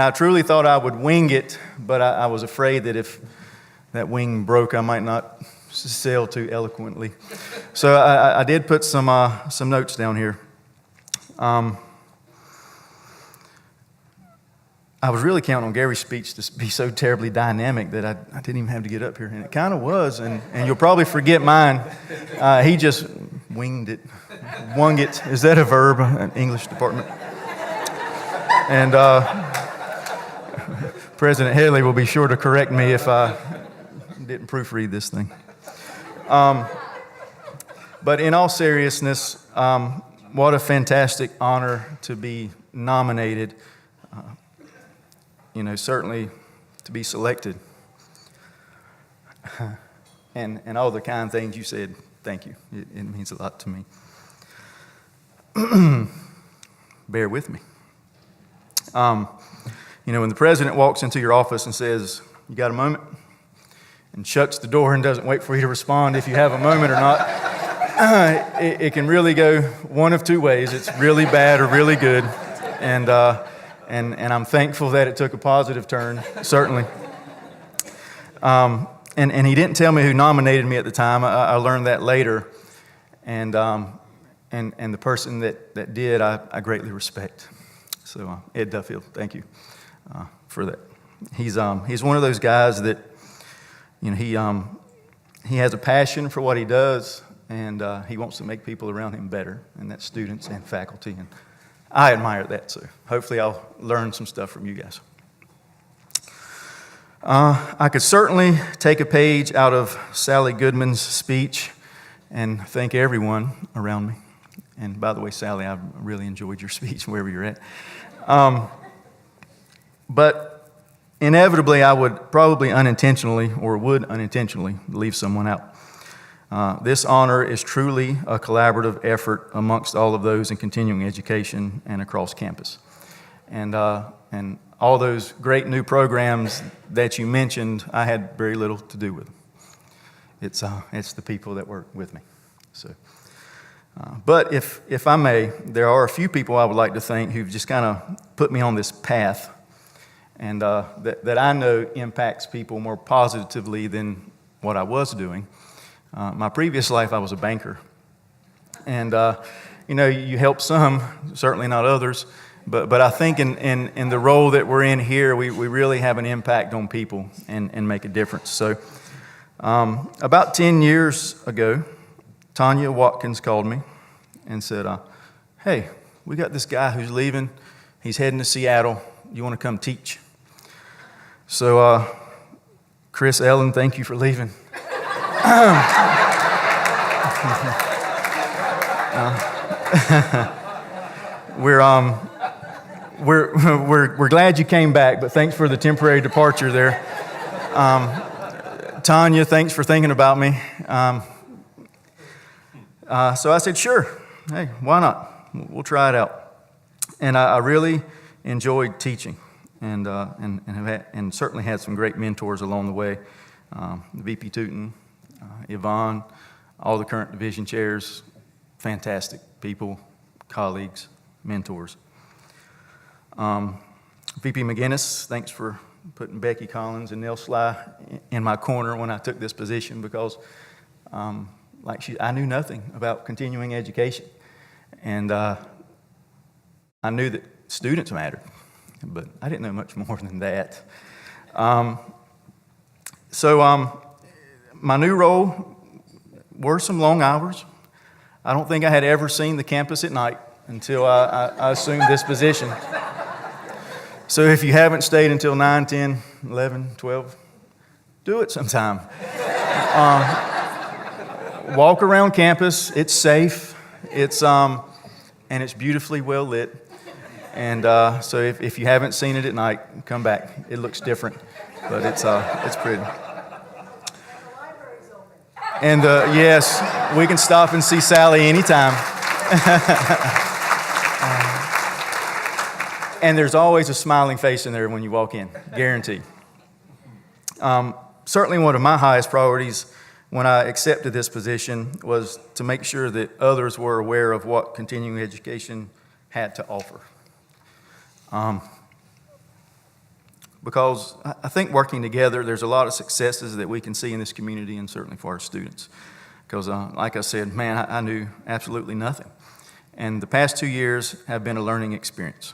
I truly thought I would wing it, but I was afraid that if that wing broke, I might not sail too eloquently. So I did put some notes down here. I I was really counting on Gary's speech to be so terribly dynamic that I didn't even have to get up here, and it kind of was, and you'll probably forget mine. He just winged it, wung it. Is that a verb? An English department. And President Haley will be sure to correct me if I didn't proofread this thing. But in all seriousness, what a fantastic honor to be nominated. Certainly to be selected. And all the kind things you said, thank you. It means a lot to me. Bear with me. When the president walks into your office and says, "You got a moment?" and shuts the door and doesn't wait for you to respond if you have a moment or not, it can really go one of two ways. It's really bad or really good. And I'm thankful that it took a positive turn, certainly. And he didn't tell me who nominated me at the time. I learned that later. And the person that did, I greatly respect. So Ed Duffield, thank you for that. He's one of those guys that, he has a passion for what he does, and he wants to make people around him better, and that's students and faculty. And I admire that, so hopefully I'll learn some stuff from you guys. I could certainly take a page out of Sally Goodman's speech and thank everyone around me. And by the way, Sally, I really enjoyed your speech wherever you're at. But inevitably, I would probably unintentionally leave someone out. This honor is truly a collaborative effort amongst all of those in continuing education and across campus. And all those great new programs that you mentioned, I had very little to do with them. It's the people that work with me. So, but if I may, there are a few people I would like to thank who've just kind of put me on this path, and that I know impacts people more positively than what I was doing. My previous life, I was a banker. And, you help some, certainly not others. But I think in the role that we're in here, we really have an impact on people and make a difference. So about 10 years ago, Tanya Watkins called me and said, "Hey, we got this guy who's leaving. He's heading to Seattle. You want to come teach?" So, Chris Ellen, thank you for leaving. We're glad you came back, but thanks for the temporary departure there. Tanya, thanks for thinking about me. So I said, sure. Hey, why not? We'll try it out. And I really enjoyed teaching, and certainly had some great mentors along the way. VP Tootin, Yvonne, all the current division chairs, fantastic people, colleagues, mentors. VP McGinnis, thanks for putting Becky Collins and Nell Sly in my corner when I took this position, because I knew nothing about continuing education. And I knew that students mattered, but I didn't know much more than that. So my new role were some long hours. I don't think I had ever seen the campus at night until I assumed this position. So if you haven't stayed until 9, 10, 11, 12, do it sometime. Walk around campus. It's safe. And it's beautifully well lit. And so if you haven't seen it at night, come back. It looks different, but it's pretty. And yes, we can stop and see Sally anytime. And there's always a smiling face in there when you walk in, guaranteed. Certainly one of my highest priorities when I accepted this position was to make sure that others were aware of what continuing education had to offer. Because I think working together, there's a lot of successes that we can see in this community, and certainly for our students. Because like I said, man, I knew absolutely nothing. And the past 2 years have been a learning experience.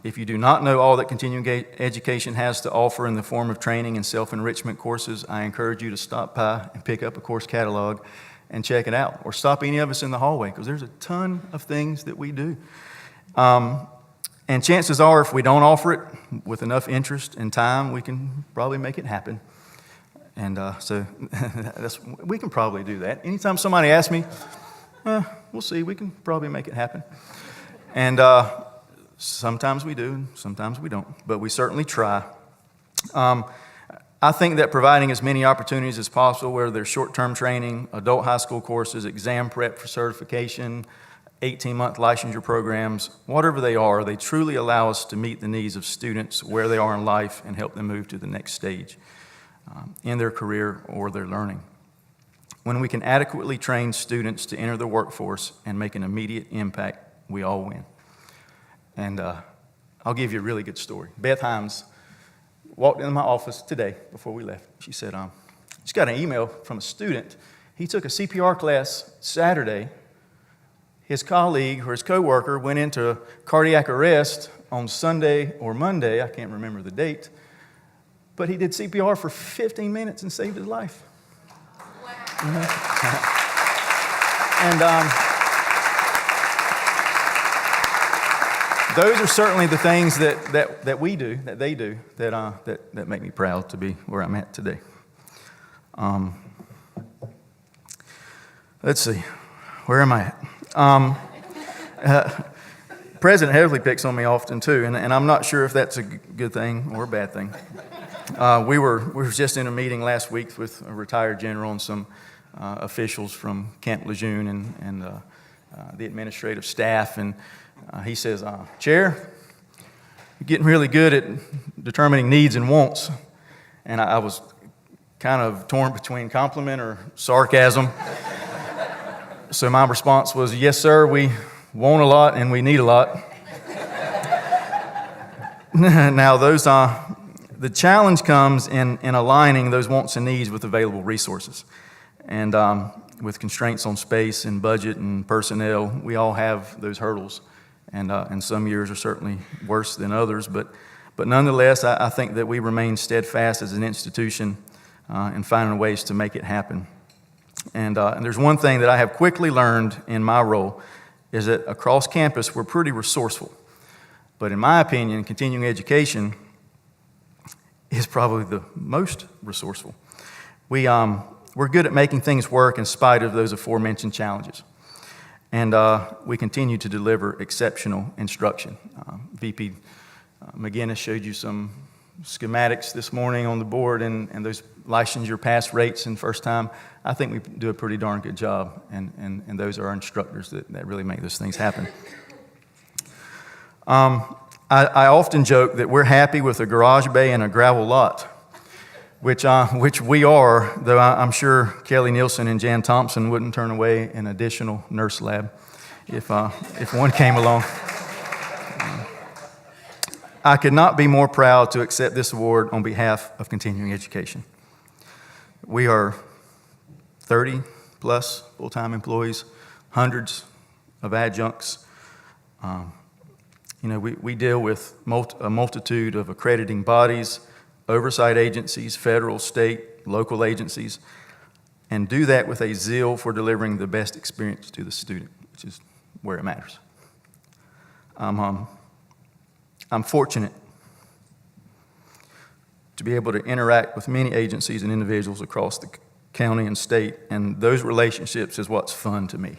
If you do not know all that continuing education has to offer in the form of training and self-enrichment courses, I encourage you to stop by and pick up a course catalog and check it out, or stop any of us in the hallway, because there's a ton of things that we do. And chances are, if we don't offer it with enough interest and time, we can probably make it happen. And so we can probably do that. Anytime somebody asks me, we'll see, we can probably make it happen. And sometimes we do, sometimes we don't, but we certainly try. I think that providing as many opportunities as possible, whether they're short-term training, adult high school courses, exam prep for certification, 18-month licensure programs, whatever they are, they truly allow us to meet the needs of students where they are in life and help them move to the next stage in their career or their learning. When we can adequately train students to enter the workforce and make an immediate impact, we all win. And I'll give you a really good story. Beth Himes walked into my office today before we left. She said, she got an email from a student. He took a CPR class Saturday. His colleague or his coworker went into cardiac arrest on Sunday or Monday. I can't remember the date. But he did CPR for 15 minutes and saved his life. Wow. And those are certainly the things that we do, that they do, that make me proud to be where I'm at today. Let's see, where am I at? President Heavily picks on me often too, and I'm not sure if that's a good thing or a bad thing. We were just in a meeting last week with a retired general and some officials from Camp Lejeune and the administrative staff, and he says, Chair, you're getting really good at determining needs and wants. And I was kind of torn between compliment or sarcasm. So my response was, yes, sir, we want a lot and we need a lot. Now, the challenge comes in aligning those wants and needs with available resources. And with constraints on space and budget and personnel, we all have those hurdles. And some years are certainly worse than others. But nonetheless, I think that we remain steadfast as an institution in finding ways to make it happen. And there's one thing that I have quickly learned in my role is that across campus, we're pretty resourceful. But in my opinion, continuing education is probably the most resourceful. We're good at making things work in spite of those aforementioned challenges. And we continue to deliver exceptional instruction. VP McGinnis showed you some schematics this morning on the board and those licensure pass rates and first time. I think we do a pretty darn good job, and those are our instructors that really make those things happen. I often joke that we're happy with a garage bay and a gravel lot, which we are, though I'm sure Kelly Nielsen and Jan Thompson wouldn't turn away an additional nurse lab if one came along. I could not be more proud to accept this award on behalf of continuing education. We are 30 plus full-time employees, hundreds of adjuncts. We deal with a multitude of accrediting bodies, oversight agencies, federal, state, local agencies, and do that with a zeal for delivering the best experience to the student, which is where it matters. I'm fortunate to be able to interact with many agencies and individuals across the county and state, and those relationships is what's fun to me.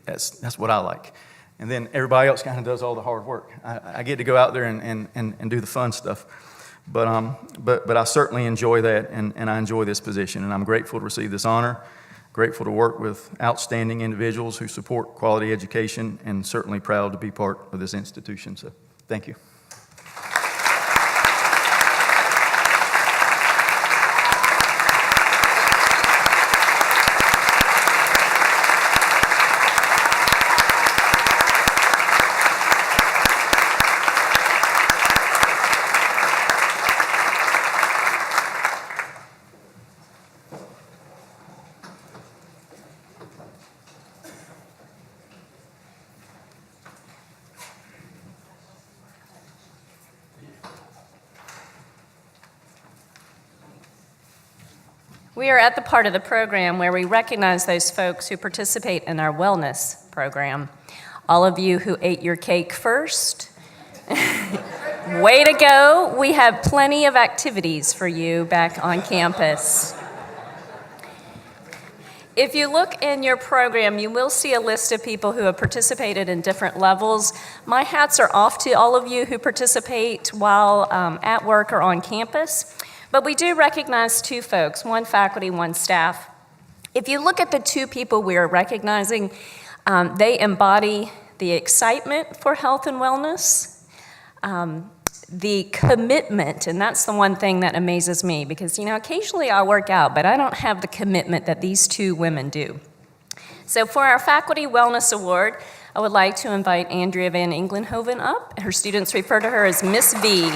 That's what I like. And then everybody else kind of does all the hard work. I get to go out there and do the fun stuff. But I certainly enjoy that, and I enjoy this position. And I'm grateful to receive this honor, grateful to work with outstanding individuals who support quality education, and certainly proud to be part of this institution. So thank you. We are at the part of the program where we recognize those folks who participate in our wellness program. All of you who ate your cake first, way to go. We have plenty of activities for you back on campus. If you look in your program, you will see a list of people who have participated in different levels. My hats are off to all of you who participate while at work or on campus. But we do recognize two folks, one faculty, one staff. If you look at the two people we are recognizing, they embody the excitement for health and wellness, the commitment, and that's the one thing that amazes me because, occasionally I work out, but I don't have the commitment that these two women do. So for our Faculty Wellness Award, I would like to invite Andrea Van Englenhoven up. Her students refer to her as Miss V.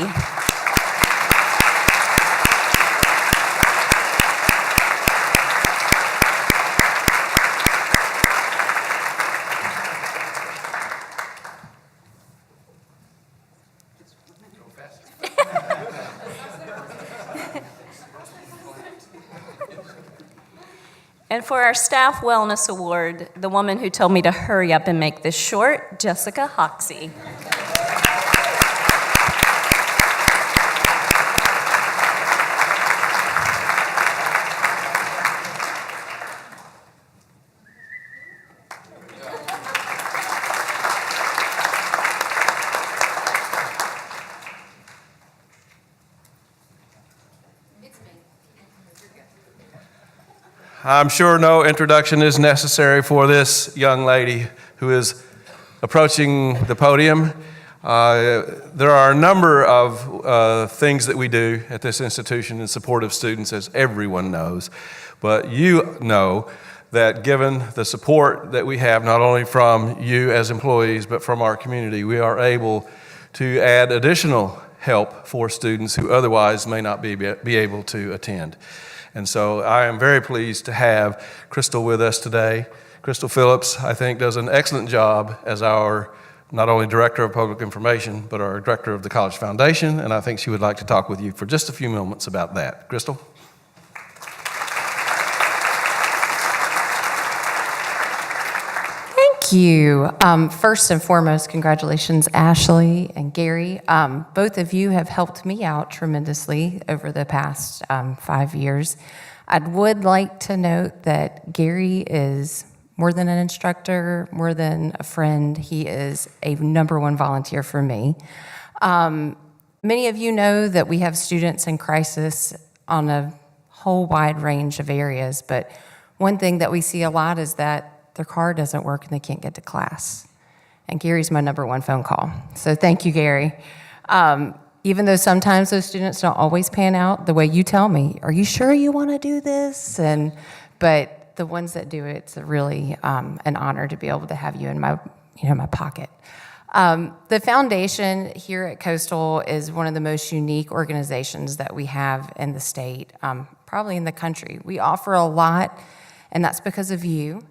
And for our Staff Wellness Award, the woman who told me to hurry up and make this short, Jessica Hoxie. I'm sure no introduction is necessary for this young lady who is approaching the podium. There are a number of things that we do at this institution in support of students, as everyone knows. But you know that given the support that we have, not only from you as employees, but from our community, we are able to add additional help for students who otherwise may not be able to attend. And so I am very pleased to have Crystal with us today. Crystal Phillips, I think, does an excellent job as our not only Director of Public Information, but our Director of the College Foundation, and I think she would like to talk with you for just a few moments about that. Crystal? Thank you. First and foremost, congratulations, Ashley and Gary. Both of you have helped me out tremendously over the past 5 years. I would like to note that Gary is more than an instructor, more than a friend. He is a #1 volunteer for me. Many of you know that we have students in crisis on a whole wide range of areas, but one thing that we see a lot is that their car doesn't work and they can't get to class. And Gary's my #1 phone call. So thank you, Gary. Even though sometimes those students don't always pan out the way you tell me, are you sure you want to do this? But the ones that do it, it's really an honor to be able to have you in my pocket. The foundation here at Coastal is one of the most unique organizations that we have in the state, probably in the country. We offer a lot, and that's because of you.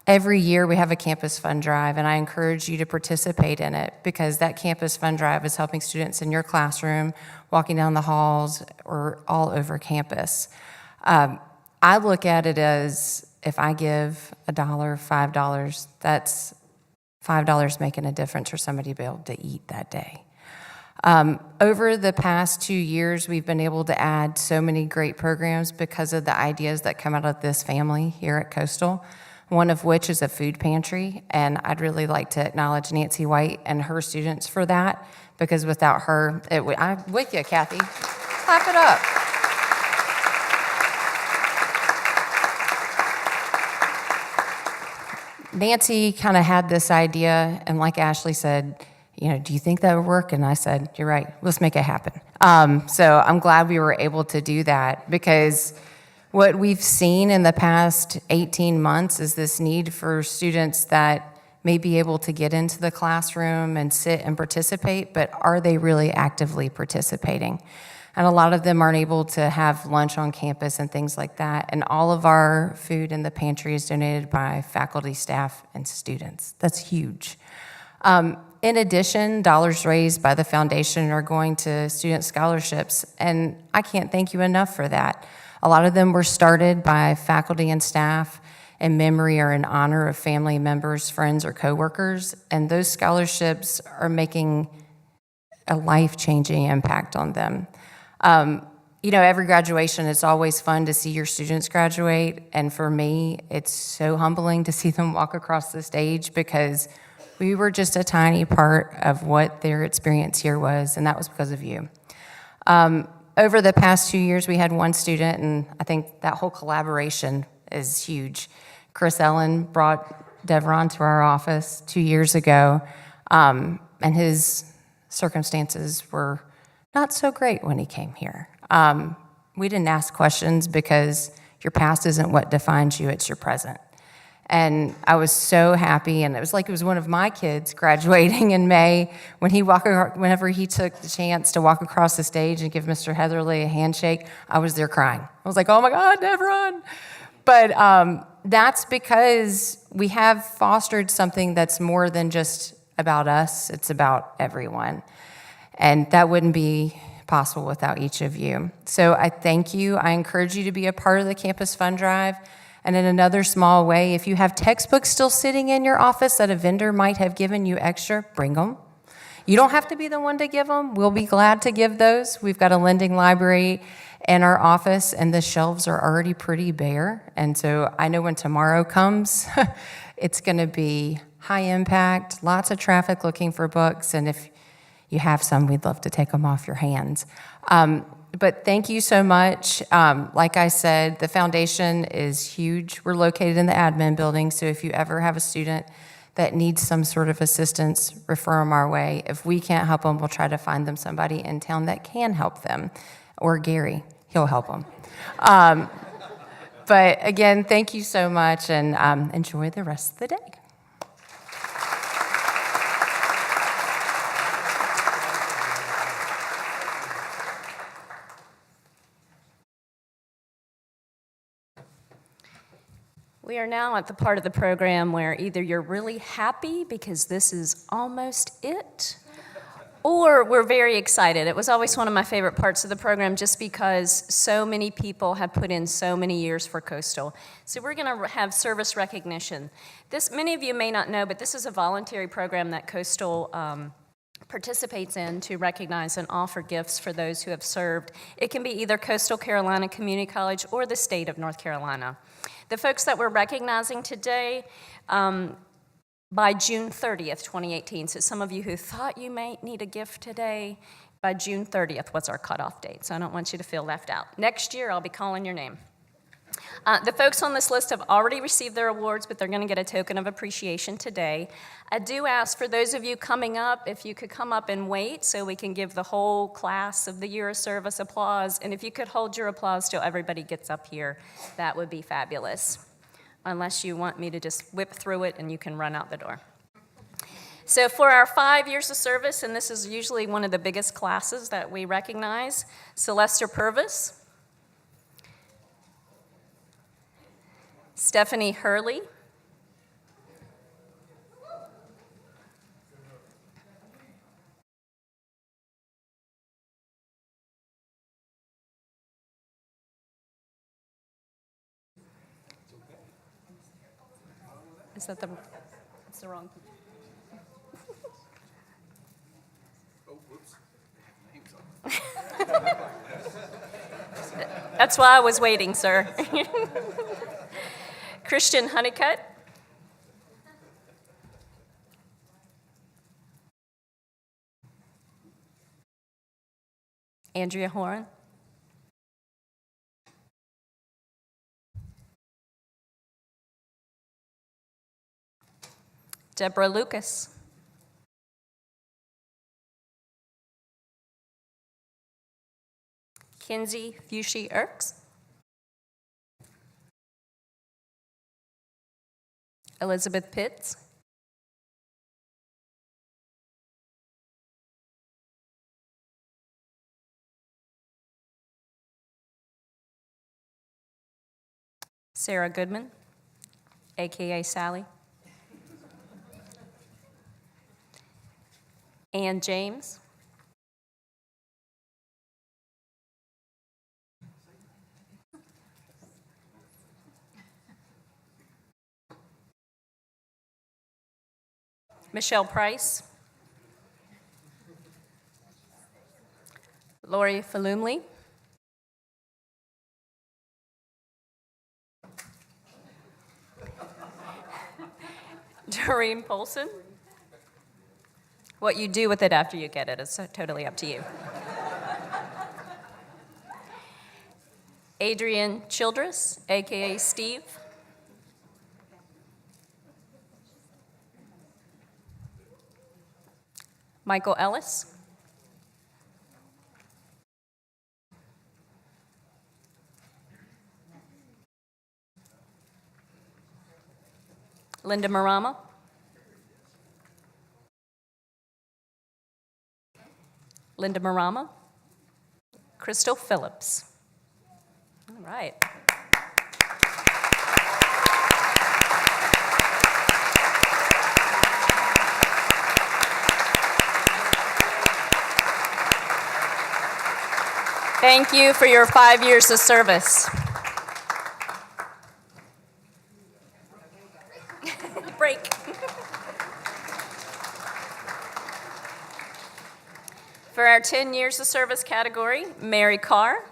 Every year we have a campus fund drive, and I encourage you to participate in it because that campus fund drive is helping students in your classroom, walking down the halls, or all over campus. I look at it as if I give $1, $5, that's $5 making a difference for somebody to be able to eat that day. Over the past 2 years, we've been able to add so many great programs because of the ideas that come out of this family here at Coastal, one of which is a food pantry, and I'd really like to acknowledge Nancy White and her students for that, because without her, I'm with you, Kathy. Clap it up. Nancy kind of had this idea, and like Ashley said, do you think that would work? And I said, you're right, let's make it happen. So I'm glad we were able to do that, because what we've seen in the past 18 months is this need for students that may be able to get into the classroom and sit and participate, but are they really actively participating? And a lot of them aren't able to have lunch on campus and things like that. And all of our food in the pantry is donated by faculty, staff, and students. That's huge. In addition, dollars raised by the foundation are going to student scholarships, and I can't thank you enough for that. A lot of them were started by faculty and staff in memory or in honor of family members, friends, or coworkers, and those scholarships are making a life-changing impact on them. Every graduation, it's always fun to see your students graduate, and for me, it's so humbling to see them walk across the stage because we were just a tiny part of what their experience here was, and that was because of you. Over the past 2 years, we had one student, and I think that whole collaboration is huge. Chris Ellen brought Devron to our office 2 years ago, and his circumstances were not so great when he came here. We didn't ask questions because your past isn't what defines you, it's your present. And I was so happy, and it was like it was one of my kids graduating in May whenever he took the chance to walk across the stage and give Mr. Heatherly a handshake. I was there crying. I was like, oh my God, Devron. But that's because we have fostered something that's more than just about us, it's about everyone. And that wouldn't be possible without each of you. So I thank you. I encourage you to be a part of the Campus Fund Drive. And in another small way, if you have textbooks still sitting in your office that a vendor might have given you extra, bring them. You don't have to be the one to give them. We'll be glad to give those. We've got a lending library in our office, and the shelves are already pretty bare. And so I know when tomorrow comes, it's going to be high impact, lots of traffic looking for books, and if you have some, we'd love to take them off your hands. But thank you so much. Like I said, the foundation is huge. We're located in the admin building, so if you ever have a student that needs some sort of assistance, refer them our way. If we can't help them, we'll try to find them somebody in town that can help them, or Gary, he'll help them. But again, thank you so much, and enjoy the rest of the day. We are now at the part of the program where either you're really happy because this is almost it, or we're very excited. It was always one of my favorite parts of the program just because so many people have put in so many years for Coastal. So we're going to have service recognition. Many of you may not know, but this is a voluntary program that Coastal participates in to recognize and offer gifts for those who have served. It can be either Coastal Carolina Community College or the state of North Carolina. The folks that we're recognizing today by June 30th, 2018, so some of you who thought you might need a gift today, by June 30th was our cutoff date, so I don't want you to feel left out. Next year, I'll be calling your name. The folks on this list have already received their awards, but they're going to get a token of appreciation today. I do ask for those of you coming up, if you could come up and wait so we can give the whole class of the year of service applause, and if you could hold your applause till everybody gets up here, that would be fabulous. Unless you want me to just whip through it and you can run out the door. So for our 5 years of service, and this is usually one of the biggest classes that we recognize, Celeste Purvis, Stephanie Hurley, is that it's the wrong? Oh, whoops. That's why I was waiting, sir. Christian Honeycutt. Andrea Horan. Deborah Lucas. Kinsey Fushi-Erks. Elizabeth Pitts. Sarah Goodman, AKA Sally. Ann James. Michelle Price. Lori Falumley. Doreen Polson. What you do with it after you get it is totally up to you. Adrian Childress, AKA Steve. Michael Ellis. Linda Marama. Linda Marama. Crystal Phillips. All right. Thank you for your 5 years of service. Break. For our 10 years of service category, Mary Carr,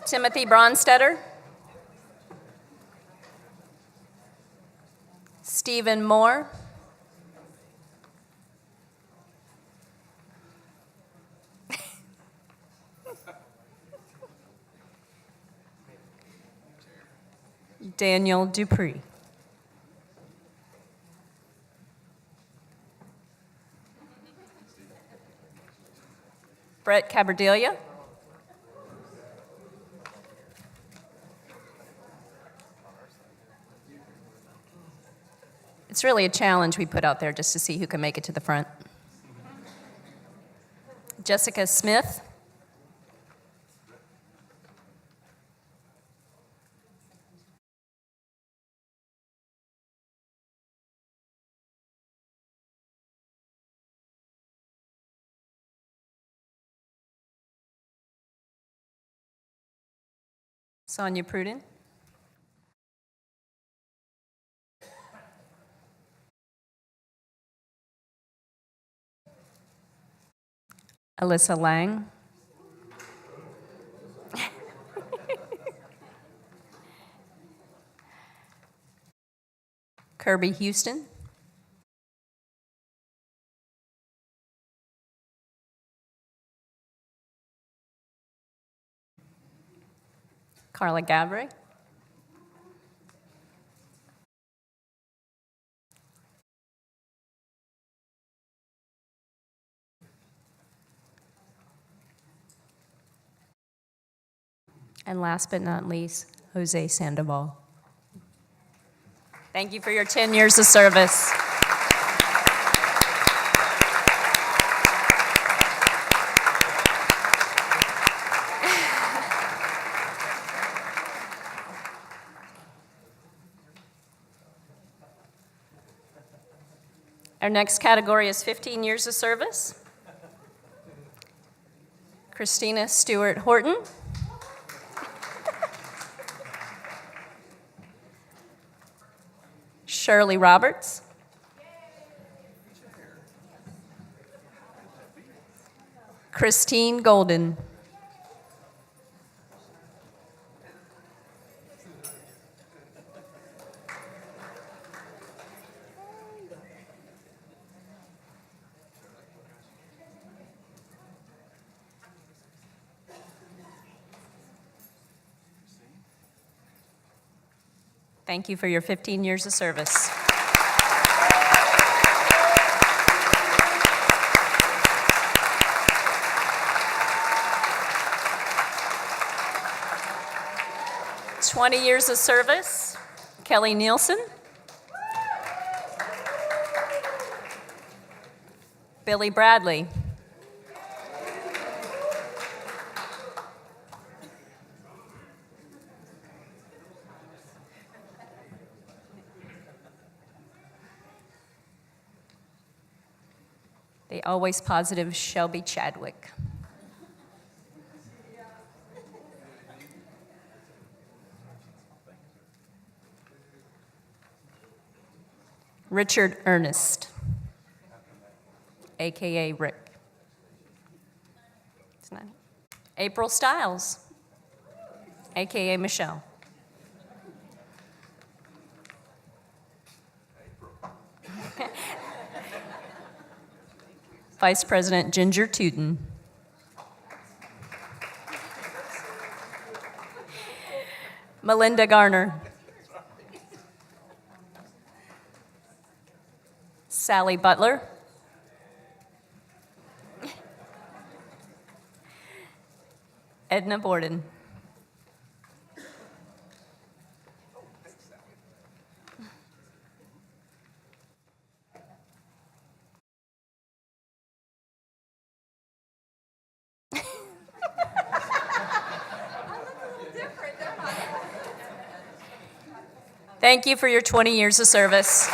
Timothy Bronstetter, Stephen Moore, Daniel Dupree. Brett Caberdelia. It's really a challenge we put out there just to see who can make it to the front. Jessica Smith. Sonia Pruden. Alyssa Lang. Kirby Houston. Carla Gabray. And last but not least, Jose Sandoval. Thank you for your 10 years of service. Our next category is 15 years of service. Christina Stewart Horton. Shirley Roberts. Christine Golden. Thank you for your 15 years of service. "20 years of service, Kelly Nielsen. Billy Bradley. always positive Shelby Chadwick. Richard Ernest, AKA Rick. It's not. April Stiles, AKA Michelle. Vice President Ginger Tootin. Melinda Garner. Sally Butler. Edna Borden. Thank you for your 20 years of service.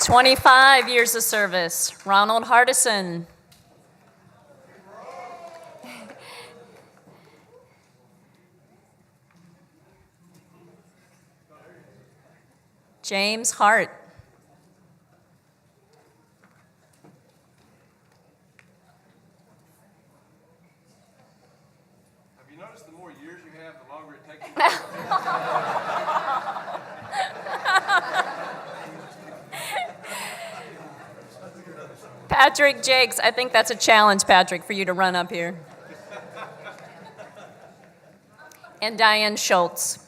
"25 years of service, Ronald Hardison. James Hart. Have you noticed the more years you have, the longer it takes? Patrick Jakes, I think that's a challenge, Patrick, for you to run up here. And Diane Schultz.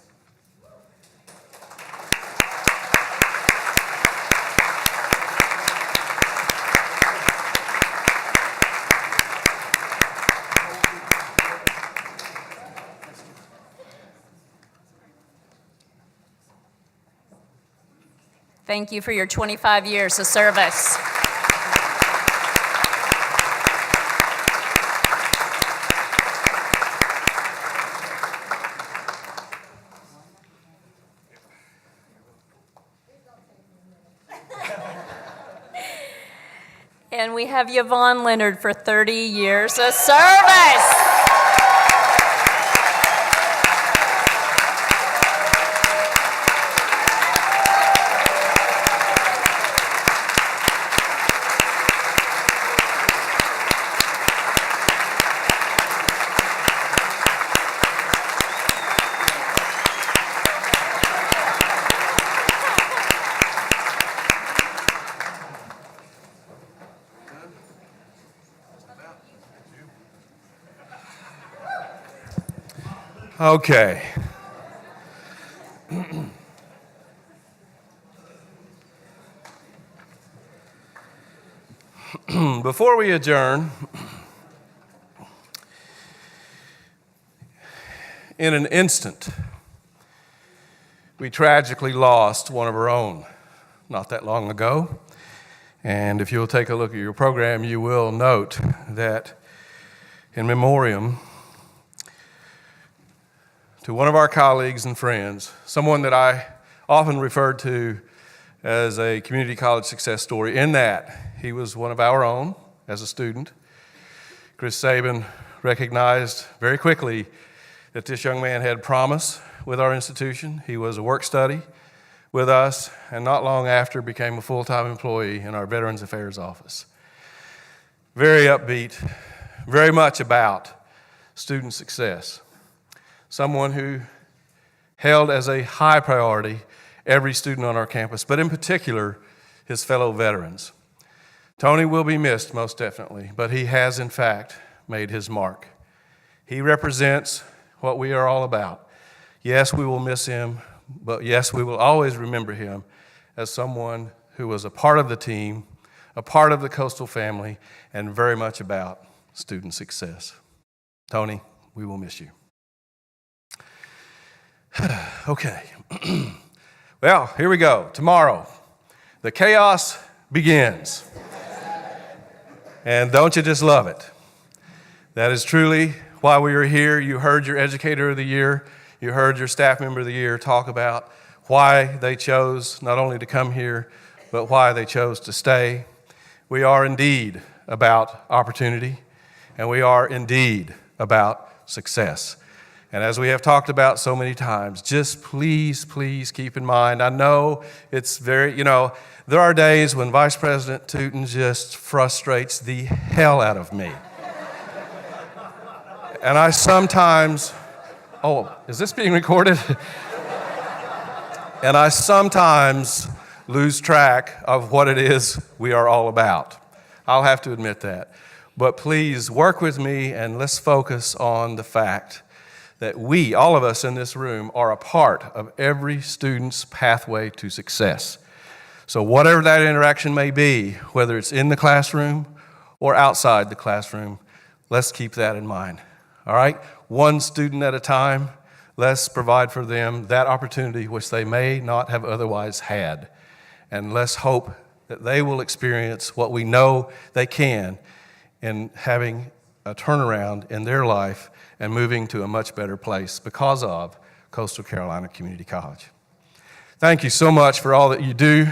Thank you for your 25 years of service. And we have Yvonne Leonard for 30 years of service. Okay. Before we adjourn, in an instant, we tragically lost one of our own not that long ago. And if you'll take a look at your program, you will note that in memoriam to one of our colleagues and friends, someone that I often referred to as a community college success story, in that he was one of our own as a student. Chris Sabin recognized very quickly that this young man had promise with our institution. He was a work study with us, and not long after became a full-time employee in our Veterans Affairs office. Very upbeat, very much about student success. Someone who held as a high priority every student on our campus, but in particular, his fellow veterans. Tony will be missed, most definitely, but he has, in fact, made his mark. He represents what we are all about. Yes, we will miss him, but yes, we will always remember him as someone who was a part of the team, a part of the Coastal family, and very much about student success. Tony, we will miss you. Okay. Well, here we go. Tomorrow, the chaos begins. And don't you just love it? That is truly why we are here. You heard your Educator of the Year You heard your Staff Member of the Year talk about why they chose not only to come here, but why they chose to stay. We are indeed about opportunity, and we are indeed about success. And as we have talked about so many times, just please, please keep in mind, I know it's very, there are days when Vice President Tootin just frustrates the hell out of me. And I sometimes, is this being recorded? And I sometimes lose track of what it is we are all about. I'll have to admit that. But please work with me and let's focus on the fact that we, all of us in this room, are a part of every student's pathway to success. So whatever that interaction may be, whether it's in the classroom or outside the classroom, let's keep that in mind. All right? One student at a time, let's provide for them that opportunity which they may not have otherwise had. And let's hope that they will experience what we know they can in having a turnaround in their life and moving to a much better place because of Coastal Carolina Community College. Thank you so much for all that you do.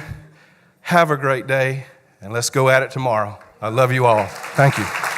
Have a great day, and let's go at it tomorrow. I love you all. Thank you.